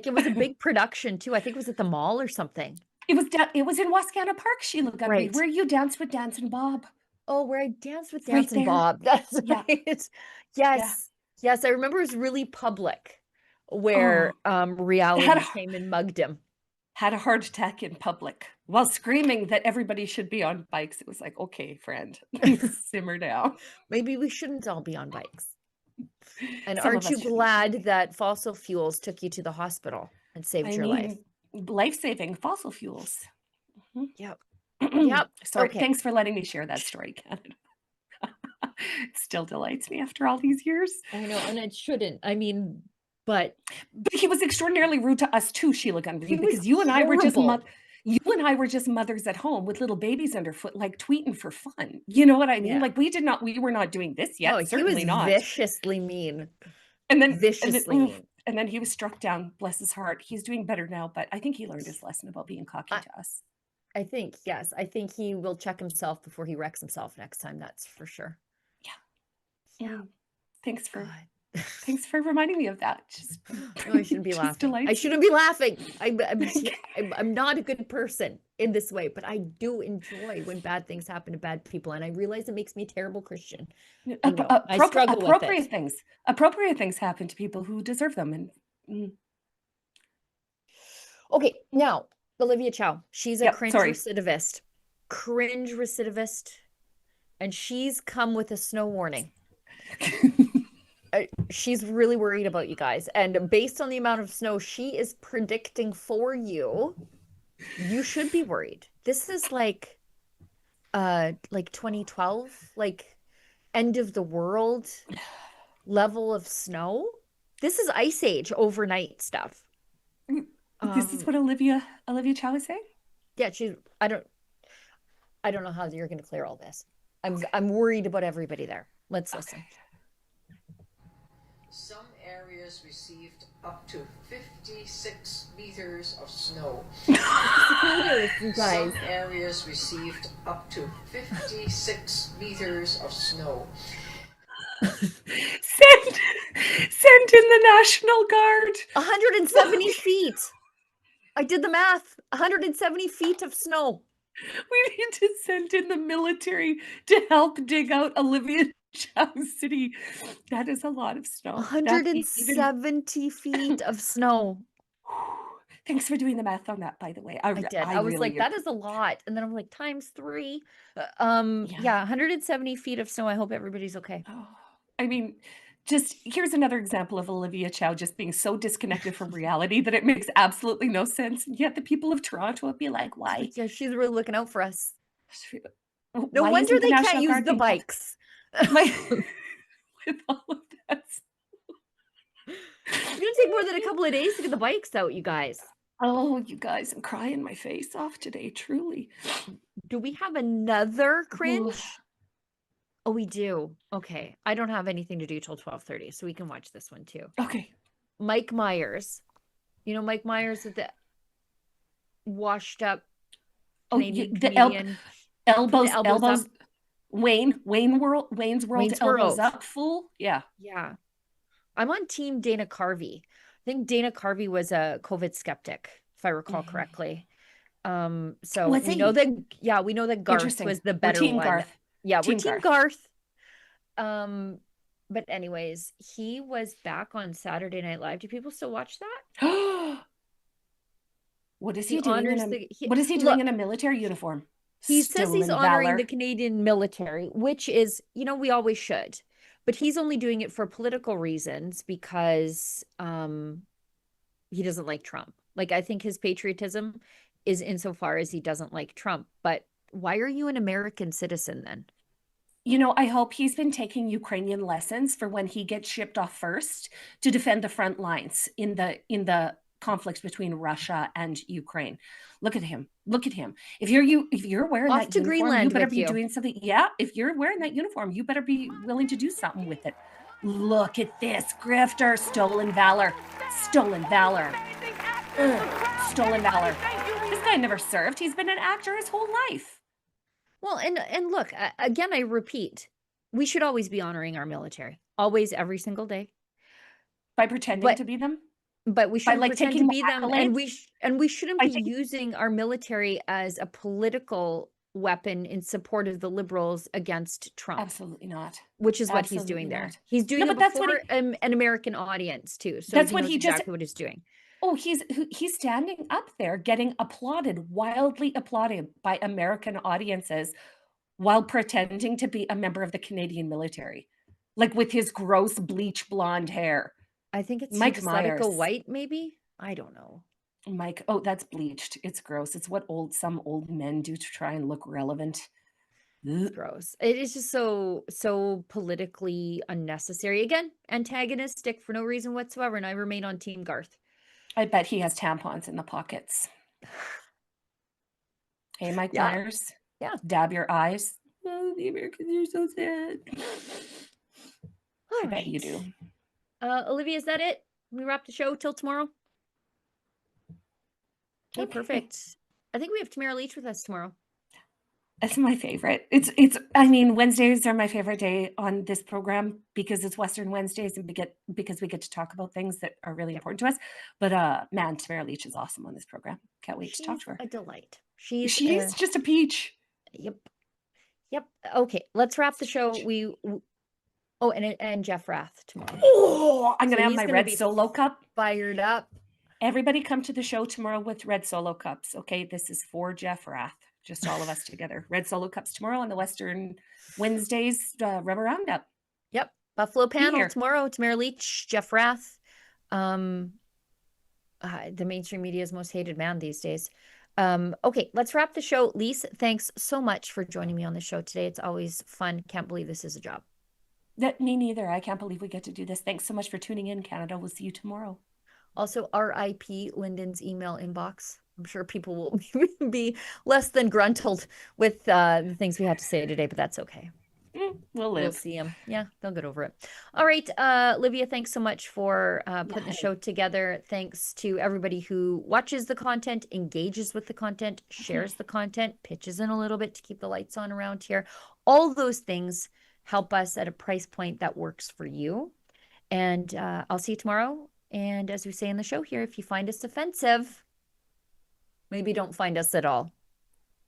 it was a big production too. I think it was at the mall or something. It was in Wascana Park, Sheila Gunn, right. Where you danced with Dancing Bob. Oh, where I danced with Dancing Bob. That's right. Yes. Yeah. Yes, I remember it was really public where reality came and mugged him. Had a heart attack in public while screaming that everybody should be on bikes. It was like, okay, friend, simmer down. Maybe we shouldn't all be on bikes. And aren't you glad that fossil fuels took you to the hospital and saved your life? Life-saving fossil fuels. Mm-hmm. Yep. Yep. Sorry. Okay. Thanks for letting me share that story, Canada. It still delights me after all these years. I know, and it shouldn't. I mean, but he was extraordinarily rude to us too, Sheila Gunn, because you and I were just mothers at home with little babies underfoot, like tweeting for fun. You know what I mean? Yeah. Like we were not doing this yet. No, certainly he was not. Viciously mean. And then mean. And then he was struck down. Bless his heart. He's doing better now, but I think he learned his lesson about being cocky to us. I think, yes. I think he will check himself before he wrecks himself next time. That's for sure. Yeah. Thanks for Thanks for reminding me of that. Just, No, I shouldn't be just laughing. I delights shouldn't be laughing. I'm not a good person in this way, but I do enjoy when bad things happen to bad people, and I realize it makes me a terrible Christian. I know. I struggle with it. Appropriate things happen to people who deserve them. And Okay, now Olivia Chow. She's a Yep, cringe sorry. recidivist. Cringe recidivist. And she's come with a snow warning. She's really worried about you guys. And based on the amount of snow she is predicting for you, you should be worried. This is like 2012, like end of the world level of snow. This is Ice Age overnight stuff. This is what Olivia Chow is saying? Yeah, I don't know how you're going to clear all this. I'm worried about everybody there. Let's listen. Some areas received up to 56 meters of snow. Some areas received up to 56 meters of snow. Send in the National Guard. 170 feet. I did the math. 170 feet of snow. We need to send in the military to help dig out Olivia Chow City. That is a lot of snow. 170 feet of snow. Thanks for doing the math on that, by the way. I did. I was really like, that is a lot. And then I'm like, times 3. Yeah, 170 feet of snow. I hope everybody's okay. Oh, I mean, just here's another example of Olivia Chow just being so disconnected from reality that it makes absolutely no sense. And yet the people of Toronto would be like, why? Yeah, she's really looking out for us. No Why wonder isn't the they National can't use Guard the being called? bikes. With all of that. It's gonna take more than a couple of days to get the bikes out, you guys. Oh, you guys, I'm crying my face off today, truly. Do we have another cringe? Oh, we do. Okay. I don't have anything to do till 12:30, so we can watch this one too. Okay. Mike Myers. You know Mike Myers with the washed up Canadian comedian. Elbows up. Wayne's World elbows up fool. Yeah. Yeah. I'm on team Dana Carvey. I think Dana Carvey was a COVID skeptic, if I recall correctly. So we know that Garth was the better one. Garth. Yeah, we're team Garth. But anyways, he was back on Saturday Night Live. Do people still watch that? What is he doing? What is he doing in a military uniform? He says he's honoring the Canadian military, which is, we always should. But he's only doing it for political reasons because he doesn't like Trump. Like, I think his patriotism is insofar as he doesn't like Trump. But why are you an American citizen then? I hope he's been taking Ukrainian lessons for when he gets shipped off first to defend the front lines in the conflict between Russia and Ukraine. Look at him. If you're wearing off that to uniform, Greenland, you better be doing something. Yeah, if you're wearing that uniform, you better be willing to do something with it. Look at this grifter, stolen valor. Stolen valor. This guy never served. He's been an actor his whole life. Well, and look, again, I repeat, we should always be honoring our military. Always, every single day. By pretending to be them? But we shouldn't pretend to be them, accolades? and we shouldn't be using our military as a political weapon in support of the Liberals against Trump. Absolutely not. Which is what he's doing there. He's doing it before an American audience too. So that's what he exactly what he's doing. Oh, he's standing up there getting wildly applauded by American audiences while pretending to be a member of the Canadian military, like with his gross bleach blonde hair. I think it's Mike Myers. White, maybe. I don't know. Mike, oh, that's bleached. It's gross. It's what some old men do to try and look relevant. It's gross. It is just so politically unnecessary. Again, antagonistic for no reason whatsoever. And I remain on Team Garth. I bet he has tampons in the pockets. Hey, Mike Myers. Yeah. Dab your eyes. Oh, the Americans are so sad. I bet you do. Olivia, is that it? We wrap the show till tomorrow? Okay, perfect. I think we have Tamara Leach with us tomorrow. That's my favorite. I mean, Wednesdays are my favorite day on this program because it's Western Wednesdays and because we get to talk about things that are really important to us. But man, Tamara Leach is awesome on this program. Can't wait to talk to her. A delight. She's just a peach. Yep. Okay, let's wrap the show. Oh, and Jeff Rath tomorrow. Oh, I'm gonna So have he's my gonna red be solo cup. Fired up. Everybody come to the show tomorrow with red solo cups. Okay, this is for Jeff Rath. Just all of us together. Red solo cups tomorrow on the Western Wednesdays Rebel Roundup. Yep. Buffalo panel here. tomorrow. Tamara Leach, Jeff Rath. The mainstream media's most hated man these days. Okay, let's wrap the show. Lise, thanks so much for joining me on the show today. It's always fun. Can't believe this is a job. Me neither. I can't believe we get to do this. Thanks so much for tuning in, Canada. We'll see you tomorrow. Also, RIP Lyndon's email inbox. I'm sure people will be less than gruntled with the things we had to say today, but that's okay. We'll live. We'll see them. Yeah, they'll get over it. All right, Livia, thanks so much for putting the show together. Thanks to everybody who watches the content, engages with the content, shares the content, pitches in a little bit to keep the lights on around here. All those things help us at a price point that works for you. And I'll see you tomorrow. And as we say in the show here, if you find us offensive, maybe don't find us at all.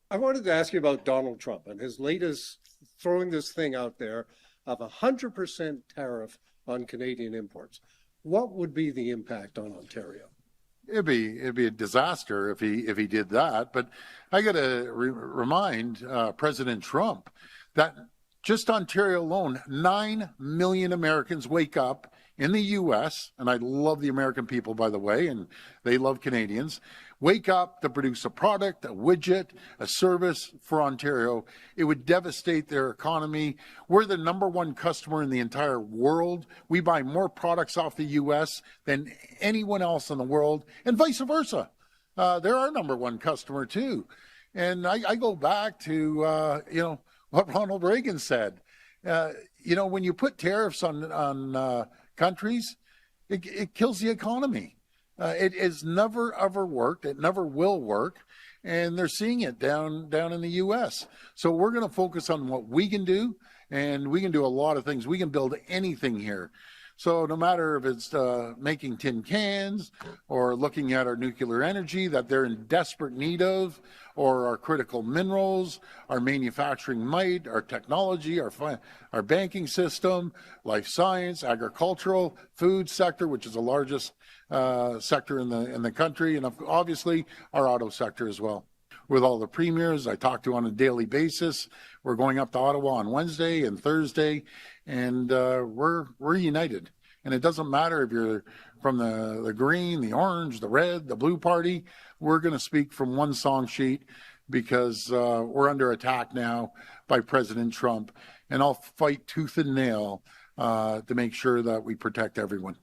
I wanted to ask you about Donald Trump and his latest throwing this thing out there of 100% tariff on Canadian imports. What would be the impact on Ontario? It'd be a disaster if he did that. But I got to remind President Trump that just Ontario alone, 9 million Americans wake up in the U.S., and I love the American people, by the way, and they love Canadians, wake up to produce a product, a widget, a service for Ontario. It would devastate their economy. We're the #1 customer in the entire world. We buy more products off the U.S. than anyone else in the world, and vice versa. They're our #1 customer, too. And I go back to, what Ronald Reagan said. When you put tariffs on countries, it kills the economy. It has never, ever worked. It never will work. And they're seeing it down in the U.S. So we're going to focus on what we can do, and we can do a lot of things. We can build anything here. So no matter if it's making tin cans or looking at our nuclear energy that they're in desperate need of, or our critical minerals, our manufacturing might, our technology, our banking system, life science, agricultural, food sector, which is the largest sector in the country, and obviously our auto sector as well. With all the premiers I talk to on a daily basis, we're going up to Ottawa on Wednesday and Thursday, and we're united. And it doesn't matter if you're from the green, the orange, the red, the blue party. We're going to speak from one song sheet because we're under attack now by President Trump. And I'll fight tooth and nail to make sure that we protect everyone.